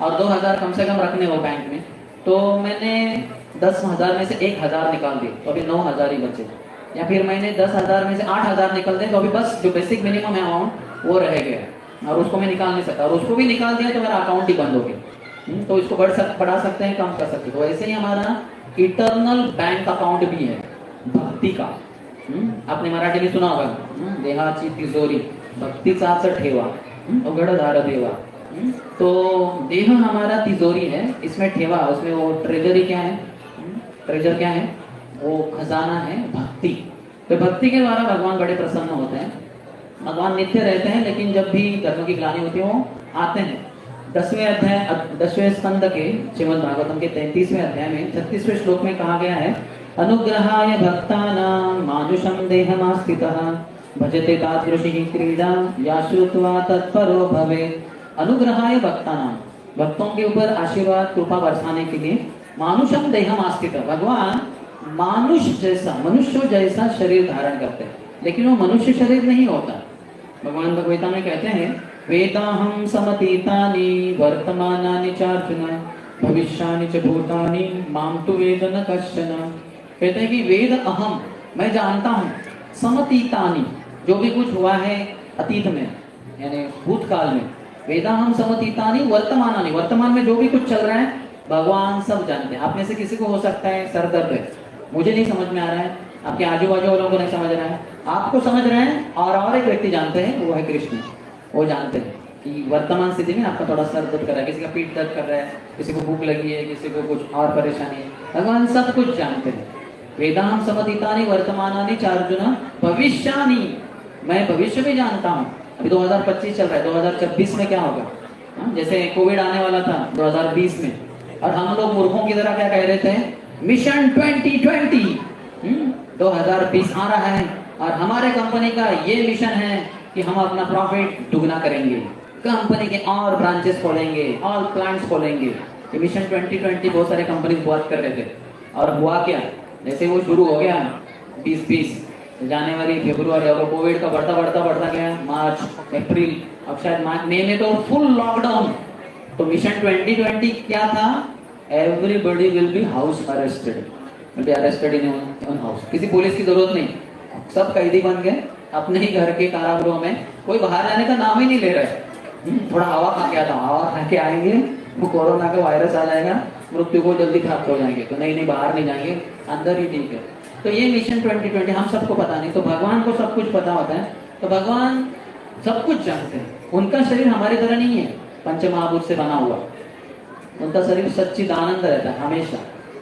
और 2,000 कम से कम रखने वो बैंक में, तो मैंने 10,000 में से 1,000 निकाल दिए तो अभी 9,000 ही बचे। या फिर मैंने 10,000 में से 8,000 निकल दिए तो अभी बस जो बेसिक मिनिमम है अमाउंट वो रह गया और उसको मैं निकाल नहीं सकता, और उसको भी निकाल दिया तो मेरा अकाउंट ही बंद हो गया। तो इसको बढ़ा सकते हैं, कम कर सकते हैं। तो ऐसे ही हमारा इटर्नल बैंक अकाउंट भी है भक्ति का। आपने मराठी में सुना होगा, देहाची तिजोरी भक्तीचा ठेवा उघडधार देवा। तो देह हमारा तिजोरी है, इसमें ठेवा, उसमें वो ट्रेजरी क्या है, ट्रेजर क्या है, वो खजाना है भक्ति। तो भक्ति के द्वारा भगवान बड़े प्रसन्न होते हैं। भगवान नित्य रहते हैं, लेकिन जब भी धर्म की ग्लानि होती है वो आते हैं। 10वें स्कंद के श्रीमद् भागवतम के 33वें अध्याय में 36वें श्लोक में कहा गया है, अनुग्रहाय भक्तानां मानुषं देहमास्थितः भजते तादृशी क्रीडा या श्रुत्वा तत्परो भवेत्। अनुग्रहाय भक्तानां, भक्तों के ऊपर आशीर्वाद कृपा बरसाने के लिए, मानुषम देहमास्थितः, भगवान मानुष जैसा, मनुष्य जैसा शरीर धारण करते हैं, लेकिन वो मनुष्य शरीर नहीं होता। भगवान भगवता में कहते हैं, वेदाहं समतीतानि वर्तमानानि चार्जुन भविष्यानि च भूतानि मां तु वेद न कश्चन। कहते हैं कि वेद अहम, मैं जानता हूँ, समतीतानि, जो भी कुछ हुआ है अतीत में यानी भूतकाल में, वेदाहम समतीतानि वर्तमानानि, वर्तमान में जो भी कुछ चल रहा है भगवान सब जानते हैं। आप में से किसी को हो सकता है सर दर्द है, मुझे नहीं समझ में आ रहा है, आपके आजू बाजू वालों को नहीं समझ रहा है, आपको समझ रहे हैं, और एक व्यक्ति जानते हैं, वो है कृष्ण। वो जानते हैं कि वर्तमान स्थिति में आपका थोड़ा सर दर्द कर रहा है, किसी का पीठ दर्द कर रहा है, किसी को भूख लगी है, किसी को कुछ और परेशानी है, भगवान सब कुछ जानते हैं। वेदाहम समतीतानि वर्तमानानि चार्जुन भविष्यानि, मैं भविष्य भी जानता हूँ। अभी 2025 चल रहा है, 2026 में क्या होगा, जैसे कोविड आने वाला था 2020 में, और हम लोग मूर्खों की तरह क्या कह रहे थे, मिशन 2020, 2020 आ रहा है और हमारे कंपनी का ये मिशन है कि हम अपना प्रॉफिट दुगना करेंगे, कंपनी के और ब्रांचेस खोलेंगे, और प्लांट्स खोलेंगे। ये मिशन 2020 बहुत सारे कंपनी बात कर रहे थे, और हुआ क्या, जैसे वो शुरू हो गया 2020 जनवरी फरवरी, और कोविड का बढ़ता गया मार्च अप्रैल, अब शायद मई में तो फुल लॉकडाउन। तो मिशन 2020 क्या था, everybody will be house arrested, will be arrested in on house, किसी पुलिस की जरूरत नहीं, सब कैदी बन गए अपने ही घर के कारागृह में, कोई बाहर जाने का नाम ही नहीं ले रहे। थोड़ा हवा खा के आता हूँ, हवा खा के आएंगे वो कोरोना का वायरस आ जाएगा, मृत्यु को जल्दी प्राप्त हो जाएंगे, तो नहीं बाहर नहीं जाएंगे, अंदर ही ठीक है। तो ये मिशन 2020 हम सबको पता नहीं, तो भगवान को सब कुछ पता होता है, तो भगवान सब कुछ जानते हैं। उनका शरीर हमारी तरह नहीं है पंच महाभूत से बना हुआ, उनका शरीर सच्चिदानंद रहता है हमेशा,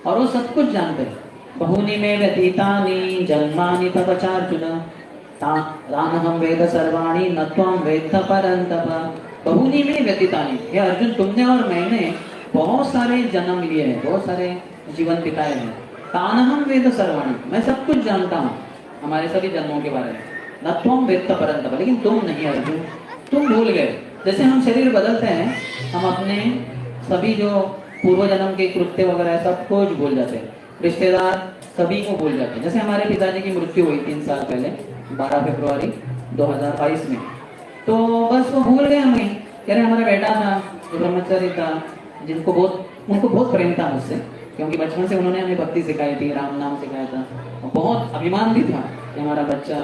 और वो सब कुछ जानते हैं। बहुनी में व्यतीतानि जन्मानि तव चार्जुन तानहं वेद सर्वाणि न त्वं वेत्थ परन्तप। बहुनी में व्यतीतानि, हे अर्जुन तुमने और मैंने बहुत सारे जन्म लिए हैं, बहुत सारे जीवन बिताए हैं। तानहं वेद सर्वाणि, मैं सब कुछ जानता हूँ हमारे सभी जन्मों के बारे में। न त्वं वेत्थ परन्तप, लेकिन तुम नहीं अर्जुन, तुम भूल गए। जैसे हम शरीर बदलते हैं, हम अपने सभी जो पूर्व जन्म के कृत्य वगैरह सब कुछ भूल जाते हैं, रिश्तेदार सभी को भूल जाते हैं। जैसे हमारे पिताजी की मृत्यु हुई 3 साल पहले 12 फरवरी 2022 में, तो बस वो भूल गए हमें। कह रहे हमारा बेटा था जो ब्रह्मचारी था, उनको बहुत प्रेम था मुझसे, क्योंकि बचपन से उन्होंने हमें भक्ति सिखाई थी, राम नाम सिखाया था, बहुत अभिमान भी था कि हमारा बच्चा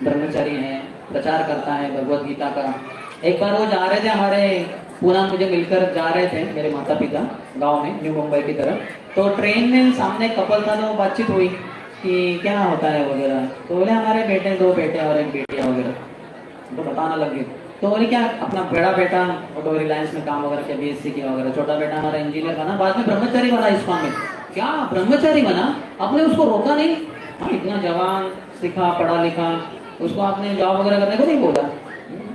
ब्रह्मचारी है, प्रचार करता है भगवत गीता का। एक बार वो जा रहे थे, हमारे पूना मुझे मिलकर जा रहे थे मेरे माता पिता गांव में, न्यू मुंबई की तरफ, तो ट्रेन में सामने कपल था, तो बातचीत हुई कि क्या होता है वगैरह, तो बोले हमारे बेटे 2 बेटे और 1 बेटियाँ वगैरह, तो बताना लगे। तो बोले क्या, अपना बड़ा बेटा ऑटो रिलायंस में काम वगैरह किया, BSc किया वगैरह, छोटा बेटा हमारा इंजीनियर बना, बाद में ब्रह्मचारी बना इस्कॉन में। क्या ब्रह्मचारी बना, आपने उसको रोका नहीं? हाँ, इतना जवान सीखा पढ़ा लिखा, उसको आपने जॉब वगैरह करने को नहीं बोला,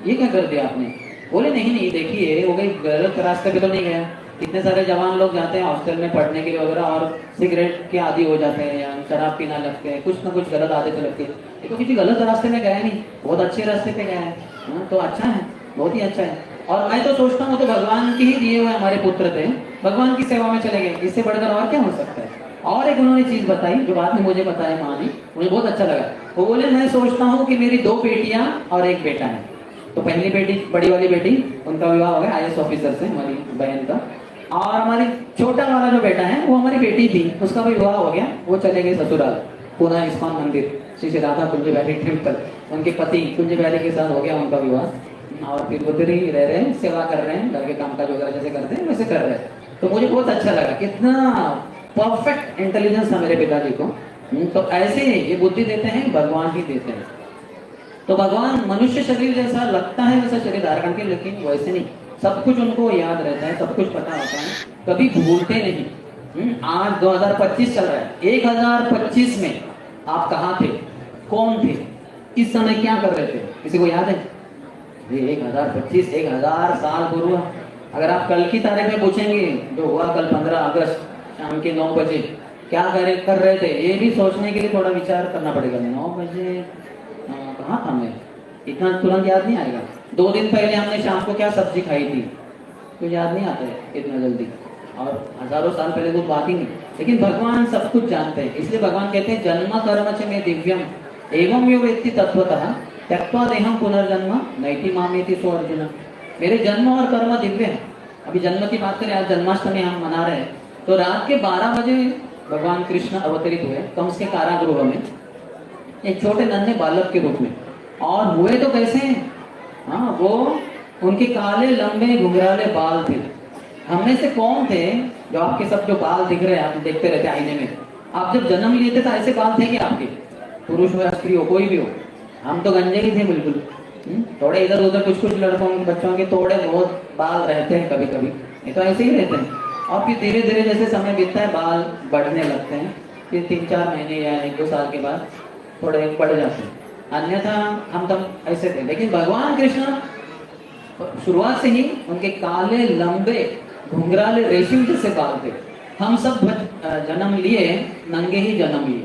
ये क्या कर दिया आपने? बोले नहीं देखिए वो कहीं गलत रास्ते पे तो नहीं गया, कितने सारे जवान लोग जाते हैं हॉस्टल में पढ़ने के लिए वगैरह और सिगरेट के आदी हो जाते हैं या शराब पीना लगते हैं, कुछ ना कुछ गलत आदतें लगती है। ये तो किसी गलत रास्ते में गया नहीं, बहुत अच्छे रास्ते पे गया है। हाँ, तो अच्छा है, बहुत ही अच्छा है। और मैं तो सोचता हूँ तो भगवान के ही दिए हुए हमारे पुत्र थे, भगवान की सेवा में चले गए, इससे बढ़कर और क्या हो सकता है। और एक उन्होंने चीज बताई जो बाद में मुझे बताया माँ ने, मुझे बहुत अच्छा लगा। वो बोले मैं सोचता हूँ कि मेरी 2 बेटियां और 1 बेटा है। तो पहली बेटी, बड़ी वाली बेटी, उनका विवाह हो गया IAS ऑफिसर से, हमारी बहन का। और हमारी छोटा वाला जो बेटा है वो हमारी बेटी थी, उसका भी विवाह हो गया, वो चले गए ससुराल, पुनः इस्कॉन मंदिर, श्री श्री राधा कुंज बिहारी टेम्पल। उनके पति कुंज बिहारी के साथ हो गया उनका विवाह, और फिर उधर ही रह रहे हैं, सेवा कर रहे हैं, घर के काम काज वगैरह जैसे करते हैं वैसे कर रहे हैं। तो मुझे बहुत अच्छा लगा, कितना परफेक्ट इंटेलिजेंस था मेरे पिताजी को। तो ऐसे ये बुद्धि देते हैं भगवान ही देते हैं। तो भगवान मनुष्य शरीर जैसा लगता है वैसा शरीर धारण करके, लेकिन वैसे नहीं, सब कुछ उनको याद रहता है, सब कुछ पता होता है, कभी भूलते नहीं। आज 2025 चल रहा है, 1025 में आप कहाँ थे, कौन थे, इस समय क्या कर रहे थे, किसी को याद है? ये 1025, 1000 साल पूर्व। अगर आप कल की तारीख में पूछेंगे, जो हुआ कल 15 अगस्त शाम के 9 बजे, क्या कर रहे थे, ये भी सोचने के लिए थोड़ा विचार करना पड़ेगा। 9 बजे कहाँ था मैं, इतना तुरंत याद नहीं आएगा। 2 दिन पहले हमने शाम को क्या सब्जी खाई थी, तो याद नहीं आता है इतना जल्दी, और हजारों साल पहले कुछ बात ही नहीं। लेकिन भगवान सब कुछ जानते हैं, इसलिए भगवान कहते हैं जन्म कर्म च में दिव्यम एवं यो वेत्ति तत्वतः त्यक्त्वा देहम पुनर्जन्म नैति मामेति सो अर्जुन। मेरे जन्म और कर्म दिव्य है। अभी जन्म की बात करें, आज जन्माष्टमी हम मना रहे हैं, तो रात के 12 बजे भगवान कृष्ण अवतरित हुए कंस के कारागृह में, एक छोटे नन्हे बालक के रूप में। और हुए तो कैसे, हाँ, वो उनके काले लंबे घुंघराले बाल थे। हम में से कौन थे जो आपके सब जो बाल दिख रहे हैं, आप देखते रहते आईने में, आप जब जन्म लिए थे तो ऐसे बाल थे क्या आपके, पुरुष हो या स्त्री हो, कोई भी हो? हम तो गंजे ही थे बिल्कुल। थोड़े इधर उधर कुछ कुछ लड़कों के बच्चों के थोड़े बहुत बाल रहते हैं कभी कभी, ये तो ऐसे ही रहते हैं। और फिर धीरे धीरे जैसे समय बीतता है बाल बढ़ने लगते हैं, फिर 3-4 महीने या 1-2 साल के बाद थोड़े बढ़ जाते हैं, अन्यथा हम तब ऐसे थे। लेकिन भगवान कृष्ण शुरुआत से ही उनके काले लंबे घुंघराले रेशम जैसे बाल थे। हम सब जन्म लिए नंगे ही जन्म लिए,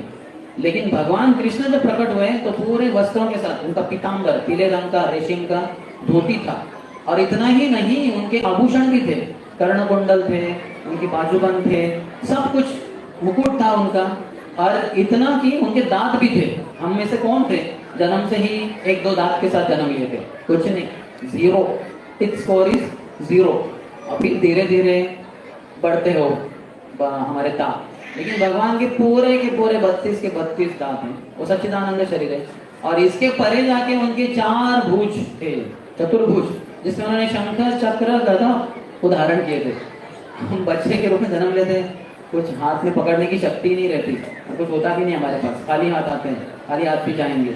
लेकिन भगवान कृष्ण जब प्रकट हुए तो पूरे वस्त्रों के साथ, उनका पीतांबर पीले रंग का रेशम का धोती था। और इतना ही नहीं, उनके आभूषण भी थे, कर्णकुंडल थे, उनके बाजूबंद थे, सब कुछ मुकुट था उनका। और इतना कि उनके दांत भी थे। हम में से कौन थे जन्म से ही 1-2 दांत के साथ जन्म लिए थे? कुछ नहीं, 0, टिक स्कोर इज 0। और फिर धीरे धीरे बढ़ते हो हमारे दांत। लेकिन भगवान के पूरे 32 के 32 दांत हैं, वो सच्चिदानंद शरीर है। और इसके परे जाके उनके 4 भुज थे, चतुर्भुज, जिसमें उन्होंने शंख चक्र गदा उदाहरण किए थे। हम बच्चे के रूप में जन्म लेते, कुछ हाथ में पकड़ने की शक्ति नहीं रहती, कुछ होता भी नहीं हमारे पास, खाली हाथ आते हैं, खाली हाथ भी जाएंगे।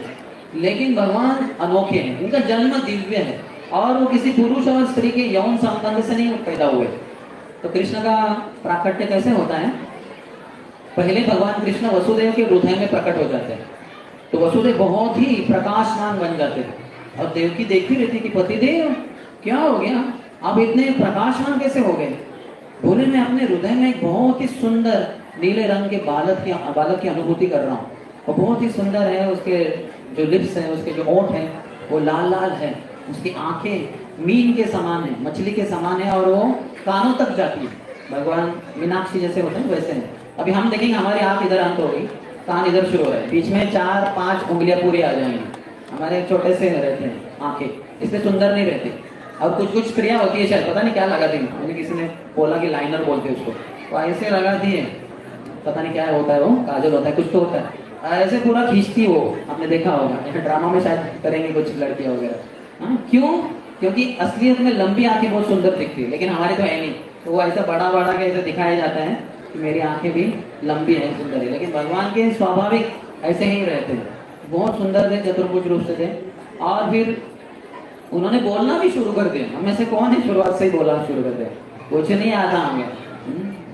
लेकिन भगवान अनोखे हैं, इनका जन्म दिव्य है, और वो किसी पुरुष और स्त्री के यौन संबंध से नहीं पैदा हुए। तो कृष्ण का प्राकट्य कैसे होता है? पहले भगवान कृष्ण वसुदेव के हृदय में प्रकट हो जाते हैं, तो वसुदेव बहुत ही प्रकाशमान बन जाते हैं। और देवकी देखती रहती कि पतिदेव क्या हो गया, आप इतने प्रकाशमान कैसे हो गए? बोले मैं अपने हृदय में एक बहुत ही सुंदर नीले रंग के बालक की अनुभूति कर रहा हूँ। वो बहुत ही सुंदर है, उसके जो लिप्स हैं, उसके जो ओठ हैं वो लाल लाल है, उसकी आंखें मीन के समान है, मछली के समान है, और वो कानों तक जाती है। भगवान मीनाक्षी जैसे होते हैं वैसे हैं। अभी हम देखेंगे हमारी आंख इधर अंत होगी, कान इधर शुरू है, बीच में 4-5 उंगलियां पूरी आ जाएंगी। हमारे छोटे से रहते हैं आंखें, इसलिए सुंदर नहीं रहते। और कुछ कुछ क्रिया होती है, शायद पता नहीं क्या लगा दी, मुझे किसी ने बोला कि लाइनर बोलते हैं उसको, तो ऐसे लगा दिए, पता नहीं क्या होता है, वो काजल होता है, कुछ तो होता है, ऐसे पूरा खींचती वो, आपने देखा होगा ड्रामा में शायद करेंगे कुछ लड़कियां वगैरह। क्यों? क्योंकि असलियत में लंबी आंखें बहुत सुंदर दिखती है, लेकिन हमारे तो है नहीं, तो वो ऐसा बड़ा बड़ा के ऐसे दिखाया जाता है कि मेरी आंखें भी लंबी है, सुंदर है। लेकिन भगवान के स्वाभाविक ऐसे ही रहते हैं, बहुत सुंदर थे, चतुर्भुज रूप से थे। और फिर उन्होंने बोलना भी शुरू कर दिया। हम में से कौन है शुरुआत से ही बोलना शुरू कर दिया? कुछ नहीं आता हमें,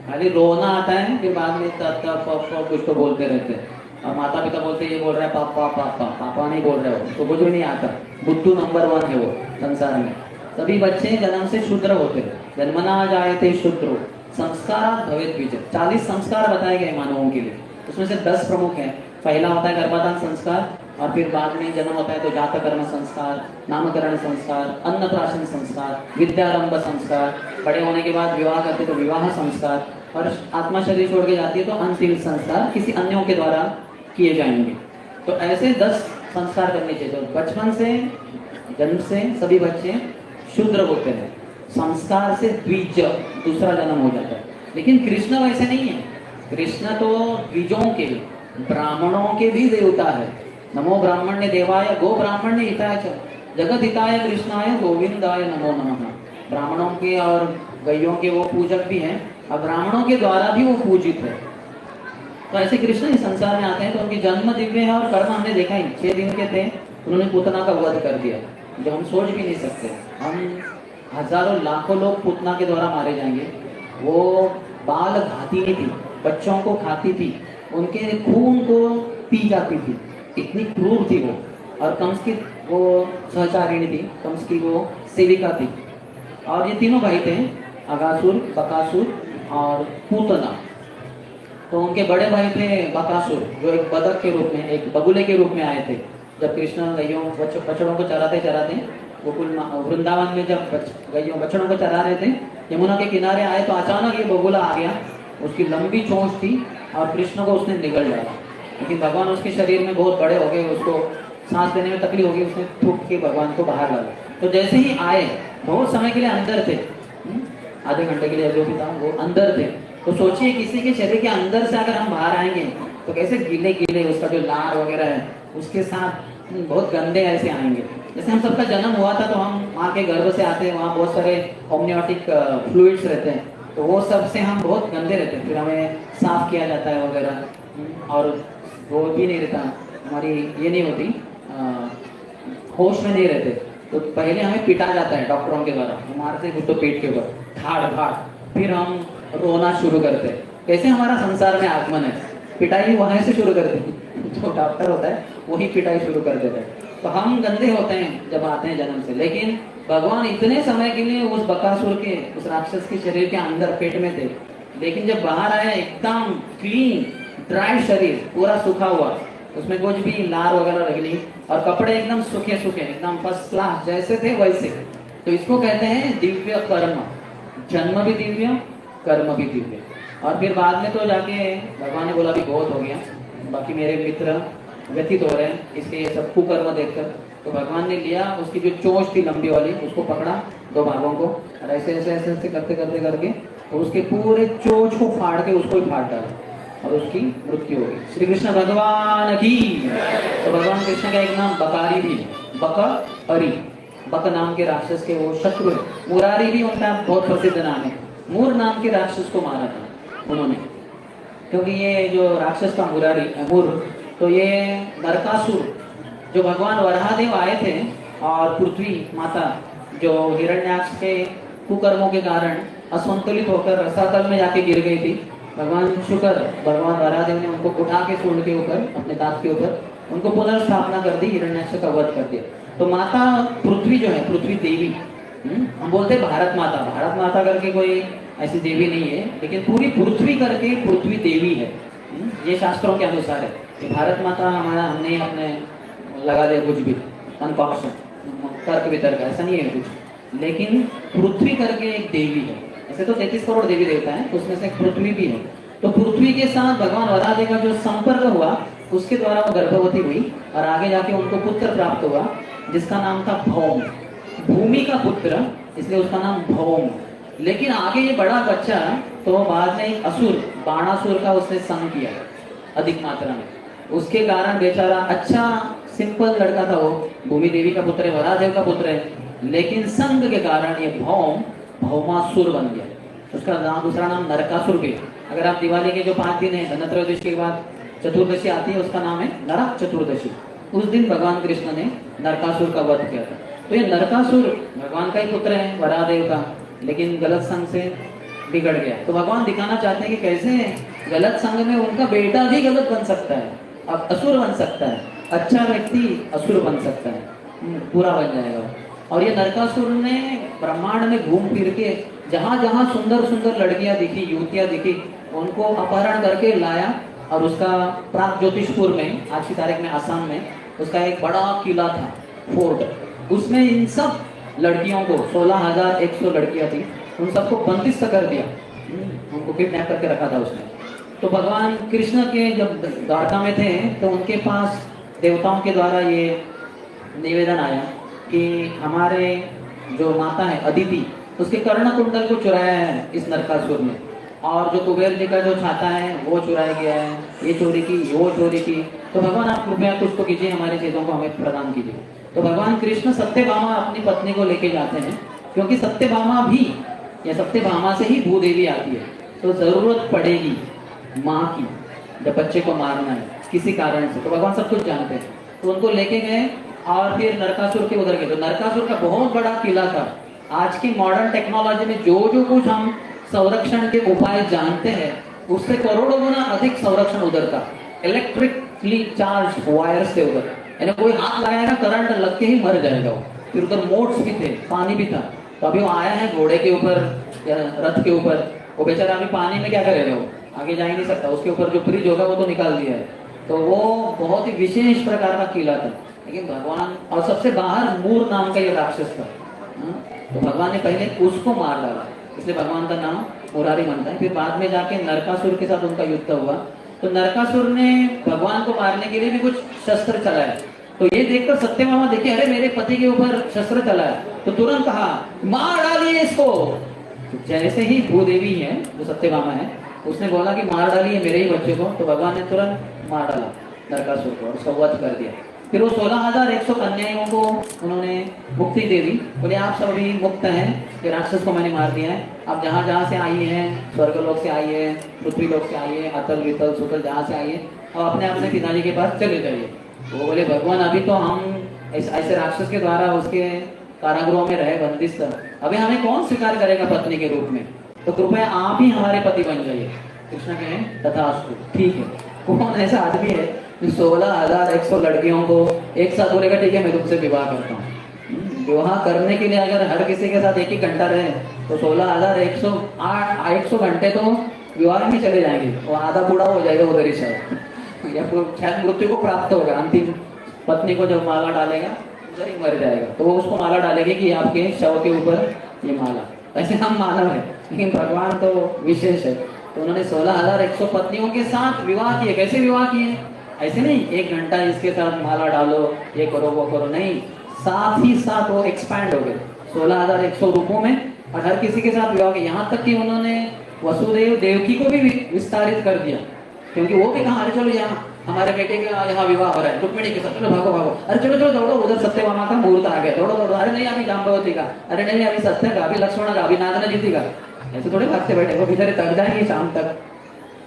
खाली रोना आता है, फिर बाद में कुछ तो बोलते रहते हैं। और माता पिता बोलते ये बोल रहा है पापा पापा, पापा नहीं बोल रहे हो, तो कुछ भी नहीं आता। बुद्धू नंबर 1 है वो संसार में। सभी बच्चे जन्म से शूद्र होते हैं, जन्मना जायते शूद्रो संस्कारात् भवेत् द्विज। 40 संस्कार बताए गए मानवों के लिए, उसमें से 10 प्रमुख हैं। पहला होता है गर्भाधान संस्कार, और फिर बाद में जन्म होता है तो जातकर्म संस्कार, नामकरण संस्कार, अन्नप्राशन संस्कार, विद्यारंभ संस्कार, बड़े होने के बाद विवाह करते तो विवाह संस्कार, और आत्मा शरीर छोड़ के जाती है तो अंतिम संस्कार किसी अन्यों के द्वारा किए जाएंगे। तो ऐसे 10 संस्कार करने चाहिए। तो बचपन से, जन्म से सभी बच्चे शूद्र होते हैं, संस्कार से द्विज दूसरा जन्म हो जाता है। लेकिन कृष्ण वैसे नहीं है। कृष्ण तो द्विजों के, ब्राह्मणों के भी देवता है। नमो ब्राह्मण्य देवाय गो ब्राह्मण्य हिताय च जगत हिताय कृष्णाय गोविंदाय नमो नमः। ब्राह्मणों के और गैयों के वो पूजक भी हैं, और ब्राह्मणों के द्वारा भी वो पूजित है। तो ऐसे कृष्ण इस संसार में आते हैं तो उनकी जन्म दिव्य है, और कर्म हमने देखा ही 6 दिन के थे, उन्होंने पूतना का वध कर दिया, जो हम सोच भी नहीं सकते। हम हजारों लाखों लोग पूतना के द्वारा मारे जाएंगे। वो बाल घातिनी थी, बच्चों को खाती थी, उनके खून को पी जाती थी, इतनी क्रूर थी वो। और कंस की वो सहचारिणी थी, कंस की वो सेविका थी। और ये तीनों भाई थे, अगासुर, बकासुर और पूतना। तो उनके बड़े भाई थे बकासुर, जो एक बदक के रूप में, एक बगुले के रूप में आए थे। जब कृष्ण गैयों बछड़ों को चराते चराते गोकुल वृंदावन में जब गैयों बछड़ों को चरा रहे थे, यमुना के किनारे आए तो अचानक ये बगुला आ गया। उसकी लंबी चोंच थी और कृष्ण को उसने निगल डाला। लेकिन भगवान उसके शरीर में बहुत बड़े हो गए, उसको सांस लेने में तकलीफ होगी, उसने थूक के भगवान को बाहर डाला। तो जैसे ही आए, बहुत समय के लिए अंदर थे, आधे घंटे के लिए जो भी था वो अंदर थे। तो सोचिए किसी के शरीर के अंदर से अगर हम बाहर आएंगे तो कैसे गीले गीले, उसका जो लार वगैरह है उसके साथ बहुत गंदे ऐसे आएंगे। जैसे हम सबका जन्म हुआ था तो हम माँ के गर्भ से आते हैं, वहाँ बहुत सारे होम्योटिक फ्लूइड्स रहते हैं, तो वो सब से हम बहुत गंदे रहते हैं। फिर हमें साफ किया जाता है वगैरह, और वो भी नहीं रहता, हमारी ये नहीं होती, होश में नहीं रहते। तो पहले हमें पिटा जाता है डॉक्टरों के द्वारा, मारते कुछ तो पेट के ऊपर धाड़ धाड़, फिर हम रोना शुरू करते हैं। कैसे हमारा संसार में आगमन है, पिटाई वहां से शुरू करते हैं। जो डॉक्टर होता है वही पिटाई शुरू कर देता है। तो हम गंदे होते हैं जब आते हैं जन्म से। लेकिन भगवान इतने समय के लिए उस बकासुर के, उस राक्षस के शरीर के अंदर पेट में थे, लेकिन जब बाहर आया एकदम क्लीन ड्राई शरीर, पूरा सूखा हुआ, उसमें कुछ भी लार वगैरह लगी नहीं, और कपड़े एकदम सूखे सूखे, एकदम फर्स्ट क्लास जैसे थे वैसे। तो इसको कहते हैं दिव्य कर्म। जन्म भी दिव्य, कर्म भी दिव्य। और फिर बाद में तो जाके भगवान ने बोला भी बहुत हो गया, बाकी मेरे मित्र व्यतीत हो रहे हैं इसके ये सब कुकर्म देखकर। तो भगवान ने लिया उसकी जो चोंच थी लंबी वाली, उसको पकड़ा 2 भागों को, और ऐसे ऐसे ऐसे ऐसे करते करते करके तो उसके पूरे चोंच को फाड़ के उसको ही फाड़ डाला और उसकी मृत्यु हो गई। श्री कृष्ण भगवान की। तो भगवान कृष्ण का एक नाम बकारी भी, बक अरी, बक नाम के राक्षस के वो शत्रु है। मुरारी भी उनका बहुत प्रसिद्ध नाम है। मूर नाम के राक्षस को मारा था उन्होंने, क्योंकि ये जो राक्षस का मुरारी मूर, तो ये नरकासुर, जो भगवान वराहदेव आए थे, और पृथ्वी माता जो हिरण्याक्ष के कुकर्मों के कारण असंतुलित होकर रसातल में जाके गिर गई थी। भगवान शुक्र, भगवान वराहदेव ने उनको उठा के सूंड के ऊपर, अपने दांत के ऊपर उनको पुनर्स्थापना कर दी, हिरण्याक्ष का वध कर दिया। तो माता पृथ्वी जो है, पृथ्वी देवी, हम बोलते हैं भारत माता, भारत माता करके कोई ऐसी देवी नहीं है, लेकिन पूरी पृथ्वी करके पृथ्वी देवी है। ये शास्त्रों के अनुसार है कि भारत माता हमारा, हमने अपने लगा दिया कुछ भी अनकॉन्शियस तर्क वितर्क, ऐसा नहीं है कुछ। लेकिन पृथ्वी करके एक देवी है। ऐसे तो 33 करोड़ देवी देवता है, उसमें से पृथ्वी भी है। तो पृथ्वी के साथ भगवान वराहदेव का जो संपर्क हुआ, उसके द्वारा वो गर्भवती हुई, और आगे जाके उनको पुत्र प्राप्त हुआ जिसका नाम था भौम, भूमि का पुत्र, इसलिए उसका नाम भौम। लेकिन आगे ये बड़ा बच्चा, तो बाद में एक असुर, बाणासुर का उसने संग किया अधिक मात्रा में। उसके कारण बेचारा, अच्छा सिंपल लड़का था वो, भूमि देवी का पुत्र है, वराहदेव का पुत्र है, लेकिन संग के कारण ये भौम भौमासुर बन गया। उसका दूसरा नाम नरकासुर भी। अगर आप दिवाली के जो 5 दिन है, धनत्रयोदशी के बाद चतुर्दशी आती है, उसका नाम है नरक चतुर्दशी। उस दिन भगवान कृष्ण ने नरकासुर का वध किया था। तो ये नरकासुर भगवान का ही पुत्र है, वराहदेव का, लेकिन गलत संग से बिगड़ गया। तो भगवान दिखाना चाहते हैं कि कैसे गलत संग में उनका बेटा भी गलत बन सकता है, अब असुर बन सकता है, अच्छा व्यक्ति असुर बन सकता है, पूरा बन जाएगा। और ये नरकासुर ने ब्रह्मांड में घूम फिर के जहाँ जहाँ सुंदर सुंदर लड़कियां दिखी, युवतियां दिखी, उनको अपहरण करके लाया और उसका प्राग ज्योतिषपुर में, आज की तारीख में आसाम में, उसका एक बड़ा किला था, फोर्ट। उसमें इन सब लड़कियों को, 16,100 लड़कियां थी, उन सबको बंदिश कर दिया। उनको किडनैप करके रखा था उसने। तो भगवान कृष्ण के जब द्वारका में थे तो उनके पास देवताओं के द्वारा ये निवेदन आया कि हमारे जो माता है अदिति, उसके कर्ण कुंडल को चुराया है इस नरकासुर ने, और जो कुबेर जी का जो छाता है वो चुराया गया है, ये चोरी की, वो चोरी की। तो भगवान आप कृपया कुछ तो कीजिए, हमारी चीज़ों को हमें प्रदान कीजिए। तो भगवान कृष्ण सत्यभामा अपनी पत्नी को लेके जाते हैं, क्योंकि सत्यभामा भी, या सत्यभामा से ही भूदेवी आती है। तो जरूरत पड़ेगी माँ की जब बच्चे को मारना है किसी कारण से, तो भगवान सब कुछ जानते हैं। तो उनको लेके गए और फिर नरकासुर के उधर गए। तो नरकासुर का बहुत बड़ा किला था। आज की मॉडर्न टेक्नोलॉजी में जो जो कुछ हम संरक्षण के उपाय जानते हैं, उससे करोड़ों गुना अधिक संरक्षण उधर था। इलेक्ट्रिकली चार्ज वायर्स थे उधर, यानी कोई हाथ लगाएगा करंट लग के ही मर जाएगा वो। फिर उधर मोट्स भी थे, पानी भी था। तो अभी वो आया है घोड़े के ऊपर या रथ के ऊपर, वो बेचारा अभी पानी में क्या करेगा, वो आगे जा ही नहीं सकता। उसके ऊपर जो ब्रिज होगा वो तो निकाल दिया है। तो वो बहुत ही विशेष प्रकार का किला था। लेकिन भगवान, और सबसे बाहर मूर नाम का ये राक्षस था। तो भगवान ने पहले उसको मार डाला, इसलिए भगवान का नाम मुरारी बनता है। फिर बाद में जाके नरकासुर के साथ उनका युद्ध हुआ। तो नरकासुर ने भगवान को मारने के लिए भी कुछ शस्त्र चलाया। तो ये देखकर सत्यभामा देखिए, अरे मेरे पति के ऊपर शस्त्र चलाया, तो तुरंत कहा मार डालिए इसको। तो जैसे ही भूदेवी है जो सत्यभामा है, उसने बोला कि मार डालिए मेरे ही बच्चे को, तो भगवान ने तुरंत मार डाला नरकासुर को और उसका वध कर दिया। फिर वो 16,100 कन्याओं को उन्होंने मुक्ति दे दी। बोले आप सब अभी मुक्त हैं, ये राक्षस को मैंने मार दिया है। आप जहाँ जहाँ से आई हैं, स्वर्गलोक से आई है, पृथ्वी लोक से आई है, अतल वितल सुतल जहाँ से आई है, और अपने अपने पिताजी के पास चले जाइए। वो बोले भगवान अभी तो हम ऐसे राक्षस के द्वारा उसके कारागृह में रहे, बंदिश था, अभी हमें कौन स्वीकार करेगा पत्नी के रूप में, तो कृपया आप ही हमारे पति बन जाइए। कृष्ण कहें तथास्तु, ठीक है। कौन ऐसा आदमी है जो 16,100 लड़कियों को एक साथ बोलेगा ठीक है मैं तुमसे विवाह करता हूँ। विवाह करने के लिए अगर हर किसी के साथ एक ही घंटा रहे तो 16,100 घंटे तो विवाह में चले जाएंगे, और आधा बूढ़ा हो जाएगा उधर ही शायद, या शायद मृत्यु को प्राप्त होगा। अंतिम पत्नी को जब माला डालेगा उधर ही मर जाएगा, तो वो उसको माला डालेगी कि आपके शव के ऊपर ये माला। ऐसे हम मानव है, लेकिन भगवान तो विशेष है। तो उन्होंने 16,100 पत्नियों के साथ विवाह किए। कैसे विवाह किए? ऐसे नहीं एक घंटा इसके साथ माला डालो, ये करो वो करो, नहीं, साथ ही साथ वो एक्सपैंड हो गए 16,100 रूपों में, और हर किसी के साथ विवाह किया। यहाँ तक कि उन्होंने वसुदेव देवकी को भी विस्तारित कर दिया, क्योंकि वो भी कहा अरे चलो यहाँ हमारे बेटे का यहाँ विवाह हो रहा है रुक्मिणी के साथ, चलो भागो भागो, अरे चलो चलो दौड़ो, उधर सत्यभामा का मुहूर्त आ गया, दौड़ो दौड़ो, अरे नहीं अभी जाम्बवती का, अरे नहीं अभी सत्य का, अभी लक्ष्मण का, अभी नागना जीती का। ऐसे थोड़े भागते बैठे, वो बेचारे तक जाएंगे शाम तक,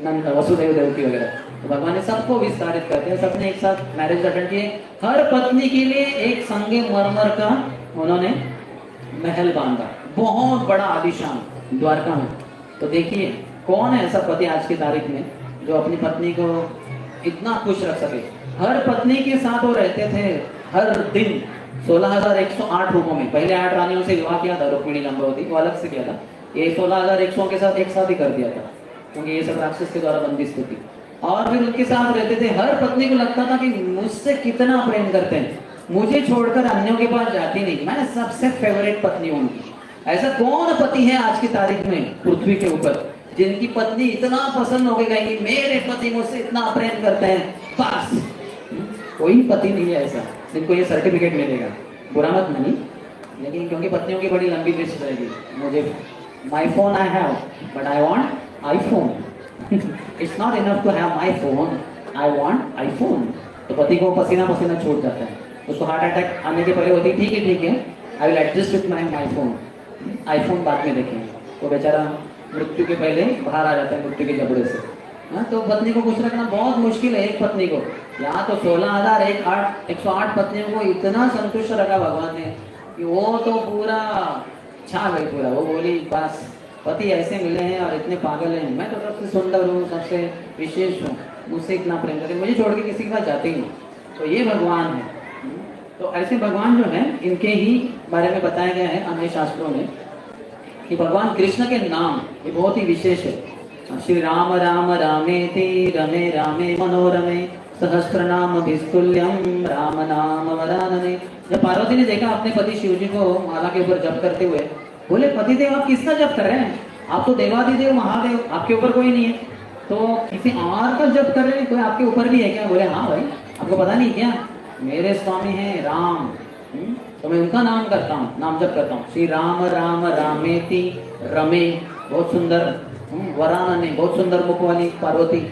नंद वसुदेव देवकी वगैरह। तो भगवान ने सबको विस्तारित कर दिया, सबने एक साथ मैरिज अटेंड किए। हर पत्नी के लिए एक संगे मरमर का उन्होंने महल बांधा, बहुत बड़ा आलीशान द्वारका में। तो देखिए कौन है ऐसा पति आज की तारीख में जो अपनी पत्नी को इतना खुश रख सके। हर पत्नी के साथ वो रहते थे हर दिन 16,108 रूपों में। पहले 8 रानियों से विवाह किया था रुक्मिणी जाम्बवती, वो अलग से किया था। ये 16,100 के साथ एक साथ ही कर दिया था, क्योंकि ये सब राक्षस के द्वारा बंदिश थी। और फिर उनके साथ रहते थे। हर पत्नी को लगता था कि मुझसे कितना प्रेम करते हैं, मुझे छोड़कर अन्यों के पास जाती नहीं, मैं सबसे फेवरेट पत्नी हूँ उनकी। ऐसा कौन पति है आज की तारीख में पृथ्वी के ऊपर जिनकी पत्नी इतना पसंद हो गई कि मेरे पति मुझसे इतना प्रेम करते हैं? बस कोई पति नहीं है ऐसा जिनको ये सर्टिफिकेट मिलेगा। बुरा मत मानिए, लेकिन क्योंकि पत्नियों की बड़ी लंबी लिस्ट रहेगी। मुझे my phone I have but I want iPhone, it's not enough to have my phone, I want iPhone. तो पति को पसीना पसीना छूट जाता है, उसको हार्ट अटैक आने के पहले होती है ठीक है I will adjust with my phone, iPhone बाद में देखेंगे। तो बेचारा मृत्यु के पहले बाहर आ जाता है मृत्यु के जबड़े से। हाँ, तो पत्नी को खुश रखना बहुत मुश्किल है एक पत्नी को। यहाँ तो 16,108 पत्नियों को इतना संतुष्ट रखा भगवान ने कि वो तो पूरा छा गई पूरा। वो बोली बस पति ऐसे मिले हैं और इतने पागल हैं, मैं तो सबसे सुंदर हूँ, सबसे विशेष हूँ, मुझसे इतना प्रेम करते, मुझे छोड़ के किसी के पास जाते ही नहीं। तो ये भगवान है। तो ऐसे भगवान जो है इनके ही बारे में बताया गया है अन्य शास्त्रों में। कि भगवान कृष्ण के नाम ये बहुत ही विशेष है। श्री राम राम रामेति रमे रामे मनोरमे सहस्त्र नाम भिस्तुल्यम राम नाम वरानने। जब पार्वती ने देखा अपने पति शिव जी को माला के ऊपर जप करते हुए, बोले पतिदेव आप किसका जप कर रहे हैं? आप तो देवादिदेव महादेव, आपके ऊपर कोई नहीं है, तो किसी और का जप कर रहे हैं, कोई आपके ऊपर भी है क्या? बोले हाँ भाई, आपको पता नहीं क्या, मेरे स्वामी हैं राम, तो मैं उनका नाम करता हूँ, नाम जप करता हूँ। श्री राम राम रामेति रमे, बहुत सुंदर, वरानने, बहुत सुंदर मुख वाली पार्वती,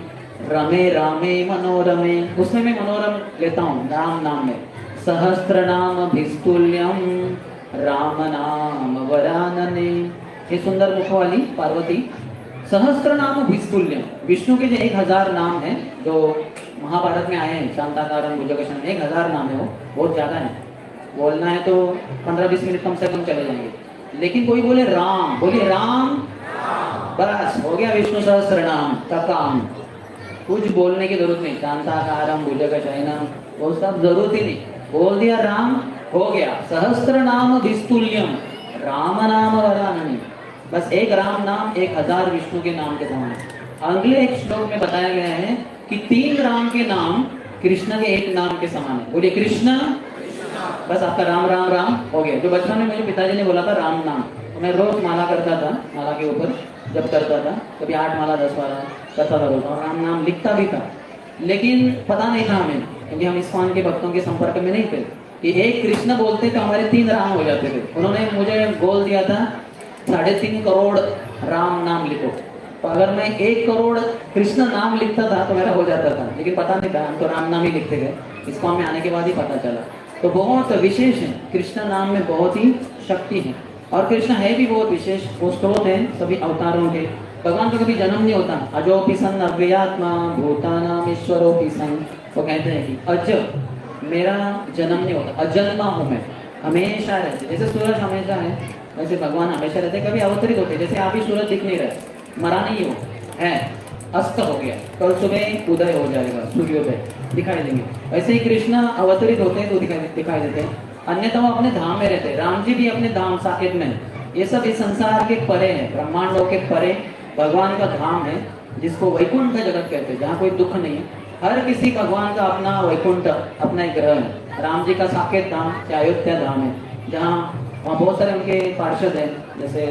रमे रामे मनोरमे, उसमें मैं मनोरम लेता हूँ राम नाम में। सहस्त्र नाम भिस्तुल्यम राम नाम वरानने, ये सुंदर मुख वाली पार्वती। सहस्त्र नाम भिस्तुल्यम, विष्णु के जो 1000 नाम हैं जो महाभारत में आए हैं, शांताकारं भुजगशयनं, 1000 नाम है, वो बहुत ज्यादा है, बोलना है तो 15-20 मिनट कम से कम चले जाएंगे। लेकिन कोई बोले राम, बोलिए राम, बस हो गया विष्णु सहस्त्र नाम का काम, कुछ बोलने की जरूरत नहीं। शांताकारं भुजगशयनं वो सब जरूरत ही नहीं, बोल दिया राम, हो गया। सहस्त्र नाम भिस्तुल्यम राम नाम वरानने, बस एक राम नाम 1000 विष्णु के नाम के समान है। अगले एक श्लोक में बताया गया है कि 3 राम के नाम कृष्ण के एक नाम के समान है। बोलिए कृष्ण, बस आपका राम राम राम हो गया। जो बचपन में मुझे पिताजी ने बोला था राम नाम, तो मैं रोज माला करता था, माला के ऊपर जब करता था, कभी 8 माला 10 माला करता था रोज, और राम नाम लिखता भी था। लेकिन पता नहीं था हमें, क्योंकि हम इस्कॉन के भक्तों के संपर्क में नहीं थे, कि एक कृष्ण बोलते तो हमारे 3 राम हो जाते थे। उन्होंने मुझे बोल दिया था 3.5 करोड़ राम नाम लिखो, तो अगर मैं 1 करोड़ कृष्ण नाम लिखता था तो मेरा हो जाता था, लेकिन पता नहीं था, हम तो राम नाम ही लिखते गए। इस्कॉन में आने के बाद ही पता चला। तो बहुत विशेष है, कृष्ण नाम में बहुत ही शक्ति है, और कृष्ण है भी बहुत विशेष, वो स्रोत है सभी अवतारों के। भगवान का कभी जन्म नहीं होता, अजोपि सन अव्ययात्मा भूतानाम ईश्वरोपि सन, वो कहते हैं कि अज, मेरा जन्म नहीं होता, अजन्मा हूँ मैं, हमेशा रहते। जैसे सूरज हमेशा है, वैसे भगवान हमेशा रहते, कभी अवतरित होते। जैसे आप ही सूरज दिख नहीं रहे, मरा नहीं हो, है, अस्त हो गया, कल सुबह उदय हो जाएगा, सूर्योदय दिखाई देंगे। वैसे ही कृष्ण अवतरित होते हैं तो दिखाई देते हैं, अन्यथा वो अपने धाम में रहते हैं। राम जी भी अपने धाम साकेत में, ये सब इस संसार के परे है, ब्रह्मांडों के परे भगवान का धाम है, जिसको वैकुंठ जगत कहते हैं, जहाँ कोई दुख नहीं है। हर किसी भगवान का अपना वैकुंठ, अपना एक ग्रह है। राम जी का साकेत धाम अयोध्या धाम है, जहाँ वहाँ बहुत सारे उनके पार्षद हैं, जैसे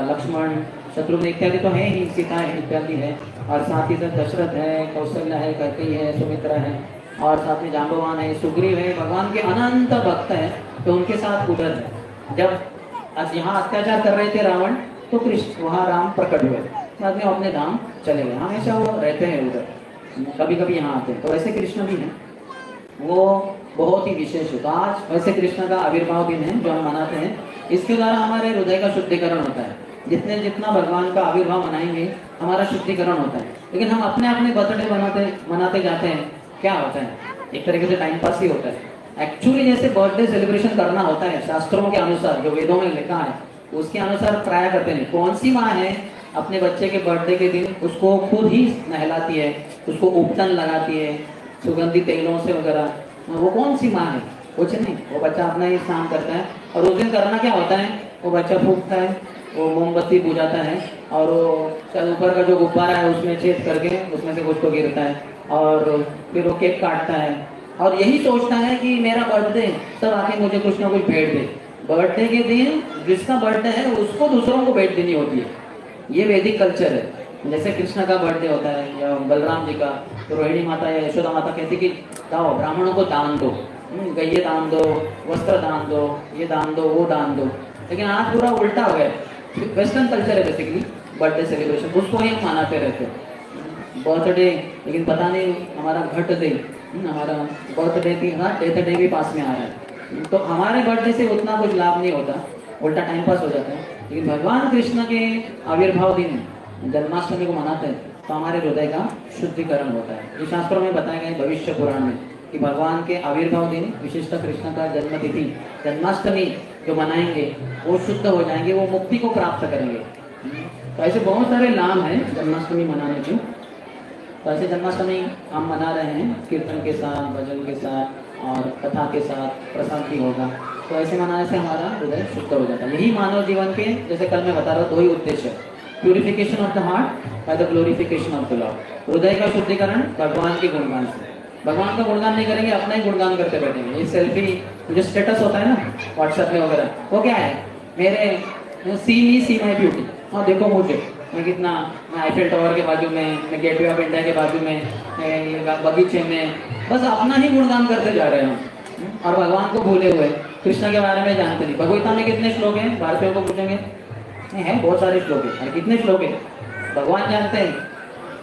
लक्ष्मण, शत्रुघ्न इत्यादि तो है ही, सीता है इत्यादि है, और साथ ही साथ दशरथ है, कौशल्या है, कैकेयी है, सुमित्रा है, और साथ में जाम्बवान है, सुग्रीव है, भगवान के अनंत भक्त हैं, तो उनके साथ उधर है। जब यहाँ अत्याचार कर रहे थे रावण, तो कृष्ण वहाँ राम प्रकट हुए, बाद में अपने धाम चले गए, हमेशा वो रहते हैं उधर, कभी कभी यहाँ आते हैं। तो वैसे कृष्ण भी हैं, वो बहुत ही विशेष है। तो आज वैसे कृष्ण का आविर्भाव दिन है जो हम मनाते हैं, इसके द्वारा हमारे हृदय का शुद्धिकरण होता है। जितना भगवान का आविर्भाव मनाएंगे हमारा शुद्धिकरण होता है। लेकिन हम अपने अपने बर्थडे मनाते जाते हैं, क्या होता है, एक तरीके से टाइम पास ही होता है। एक्चुअली जैसे बर्थडे सेलिब्रेशन करना होता है शास्त्रों के अनुसार, जो वेदों में लिखा है उसके अनुसार प्राय करते हैं। कौन सी माँ है अपने बच्चे के बर्थडे के दिन उसको खुद ही नहलाती है, उसको उपटन लगाती है सुगंधित तेलों से वगैरह, वो कौन सी माँ है? कुछ नहीं, वो बच्चा अपना ही स्नान करता है, और उस दिन करना क्या होता है, वो बच्चा फूकता है, वो मोमबत्ती बुझाता है, और वो ऊपर का जो गुब्बारा है उसमें छेद करके उसमें से कुछ तो गिरता है, और फिर वो केक काटता है, और यही सोचता है कि मेरा बर्थडे, सब आके मुझे कुछ ना कुछ भेंट दे। बर्थडे के दिन जिसका बर्थडे है उसको दूसरों को भेंट देनी होती है, ये वैदिक कल्चर है। जैसे कृष्ण का बर्थडे होता है या बलराम जी का, तो रोहिणी माता या यशोदा माता कहती कि जाओ ब्राह्मणों को दान दो, गैये दान दो, वस्त्र दान दो, ये दान दो, वो दान दो। लेकिन आज पूरा उल्टा हो गया, वेस्टर्न कल्चर है बेसिकली बर्थडे सेलिब्रेशन, उसको ही हम मनाते रहते हैं बर्थडे। लेकिन पता नहीं हमारा घट डे, हमारा बर्थडे भी, हाँ डेथ डे भी पास में आ रहा है, तो हमारे बर्थडे से उतना कुछ लाभ नहीं होता, उल्टा टाइम पास हो जाता है। लेकिन भगवान कृष्ण के आविर्भाव दिन जन्माष्टमी को मनाते हैं तो हमारे हृदय का शुद्धिकरण होता है। ये शास्त्रों में बताया गया है भविष्य पुराण में कि भगवान के आविर्भाव दिन, विशेषतः कृष्ण का जन्म तिथि जन्माष्टमी जो मनाएंगे वो शुद्ध हो जाएंगे, वो मुक्ति को प्राप्त करेंगे। तो ऐसे बहुत सारे लाभ हैं जन्माष्टमी मनाने के। तो ऐसे जन्माष्टमी हम मना रहे हैं कीर्तन के साथ, भजन के साथ, और कथा के साथ प्रसाद भी होगा। तो ऐसे मनाने से हमारा हृदय शुद्ध हो जाता है। यही मानव जीवन के, जैसे कल मैं बता रहा हूँ, दो ही उद्देश्य है। Purification of the heart by the glorification of the Lord. हृदय का शुद्धिकरण भगवान के गुणगान से। भगवान का गुणगान नहीं करेंगे, अपना ही गुणगान करते बैठेंगे। ये सेल्फी जो स्टेटस होता है ना व्हाट्सएप में वगैरह, वो क्या है, मेरे सी मी सी माई ब्यूटी, हाँ देखो मुझे, मैं कितना, मैं आईफिल टावर के बाजू में, मैं गेटवे ऑफ इंडिया के बाजू में, मैं बगीचे में, बस अपना ही गुणगान करते जा रहे हैं और भगवान को भूले हुए। कृष्ण के बारे में जानते नहीं। भगवद्गीता में कितने श्लोक हैं, भारतीयों को पूछेंगे, है बहुत सारे श्लोक हैं, और कितने श्लोक हैं भगवान जानते हैं,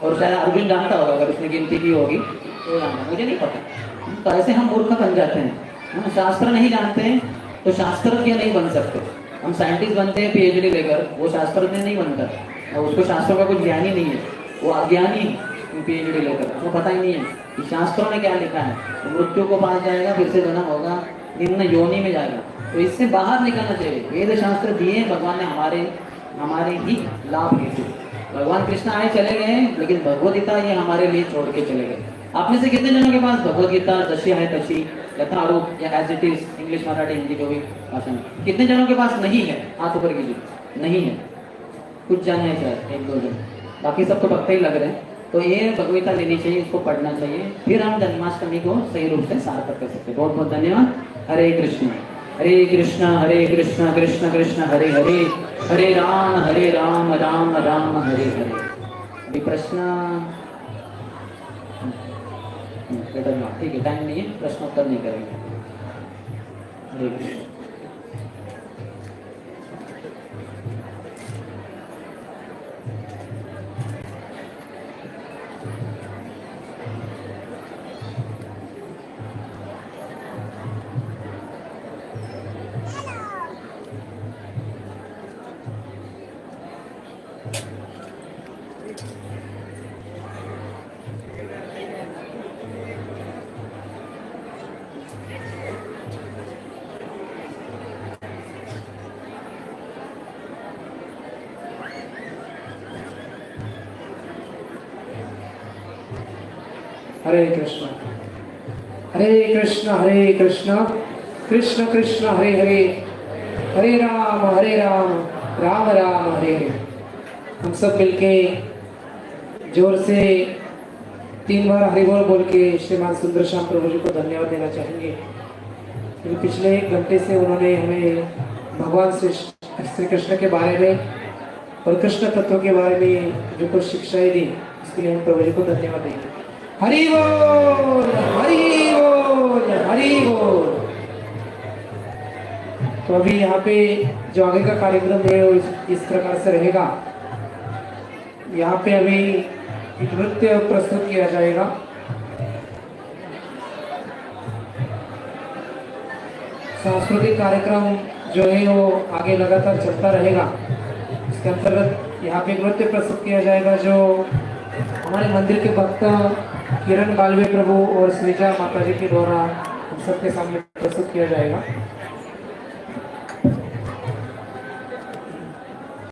और शायद अर्जुन जानता होगा, अगर उसने गिनती की होगी तो जानता, मुझे नहीं पता। तो ऐसे हम मूर्ख बन जाते हैं। हम शास्त्र नहीं जानते हैं तो शास्त्रज्ञ नहीं बन सकते। हम साइंटिस्ट बनते हैं पीएचडी लेकर, वो शास्त्रज्ञ नहीं बनता, और उसको शास्त्रों का कुछ ज्ञान ही नहीं है, वो अज्ञानी है पीएचडी लेकर, उसको पता ही नहीं है कि शास्त्रों ने क्या लिखा है। तो मृत्यु को पास जाएगा, फिर से जन्म होगा, निम्न योनि में जाएगा। तो इससे बाहर निकलना चाहिए। वेद शास्त्र दिए भगवान ने हमारे ही लाभ हेतु। भगवान कृष्ण आए चले गए, लेकिन भगवद्गीता ये हमारे लिए छोड़ के चले गए। आप में से कितने जनों के पास भगवद्गीता जैसी है तैसी, यथारूप या as it is, English Marathi Hindi जो भी भाषा में, कितने जनों के पास नहीं है? हाथ ऊपर कीजिए। नहीं है, कुछ जन है शायद, एक दो जन, बाकी सब तो पक्के ही लग रहे हैं। तो ये भगवद्गीता लेनी चाहिए, इसको पढ़ना चाहिए, फिर हम जन्माष्टमी को सही रूप से सार्थक कर सकते हैं। बहुत बहुत धन्यवाद। हरे कृष्ण हरे कृष्ण कृष्ण कृष्ण हरे हरे, हरे राम राम राम हरे हरे। अभी प्रश्न ठीक है, टाइम नहीं है, प्रश्नोत्तर नहीं करेंगे। हरे कृष्ण। हरे कृष्ण कृष्ण कृष्ण हरे हरे, हरे राम राम राम हरे हरे। हम सब मिलके जोर से 3 बार हरि बोल बोल के श्रीमान सुंदर श्याम प्रभु जी को धन्यवाद देना चाहेंगे, क्योंकि पिछले 1 घंटे से उन्होंने हमें भगवान श्री कृष्ण के बारे में और कृष्ण तत्व के बारे में जो कुछ शिक्षाएं दी, उसके लिए हम प्रभु जी को धन्यवाद देंगे। हरि बोल हरि बोल हरि बोल। तो अभी यहाँ पे जो आगे का कार्यक्रम है वो इस प्रकार से रहेगा। यहाँ पे अभी एक नृत्य प्रस्तुत किया जाएगा। सांस्कृतिक कार्यक्रम जो है वो आगे लगातार चलता रहेगा। इसके अंतर्गत यहाँ पे नृत्य प्रस्तुत किया जाएगा जो हमारे मंदिर के भक्त किरण बालवे प्रभु और श्रीजा माता जी के द्वारा हम सबके सामने प्रस्तुत किया जाएगा।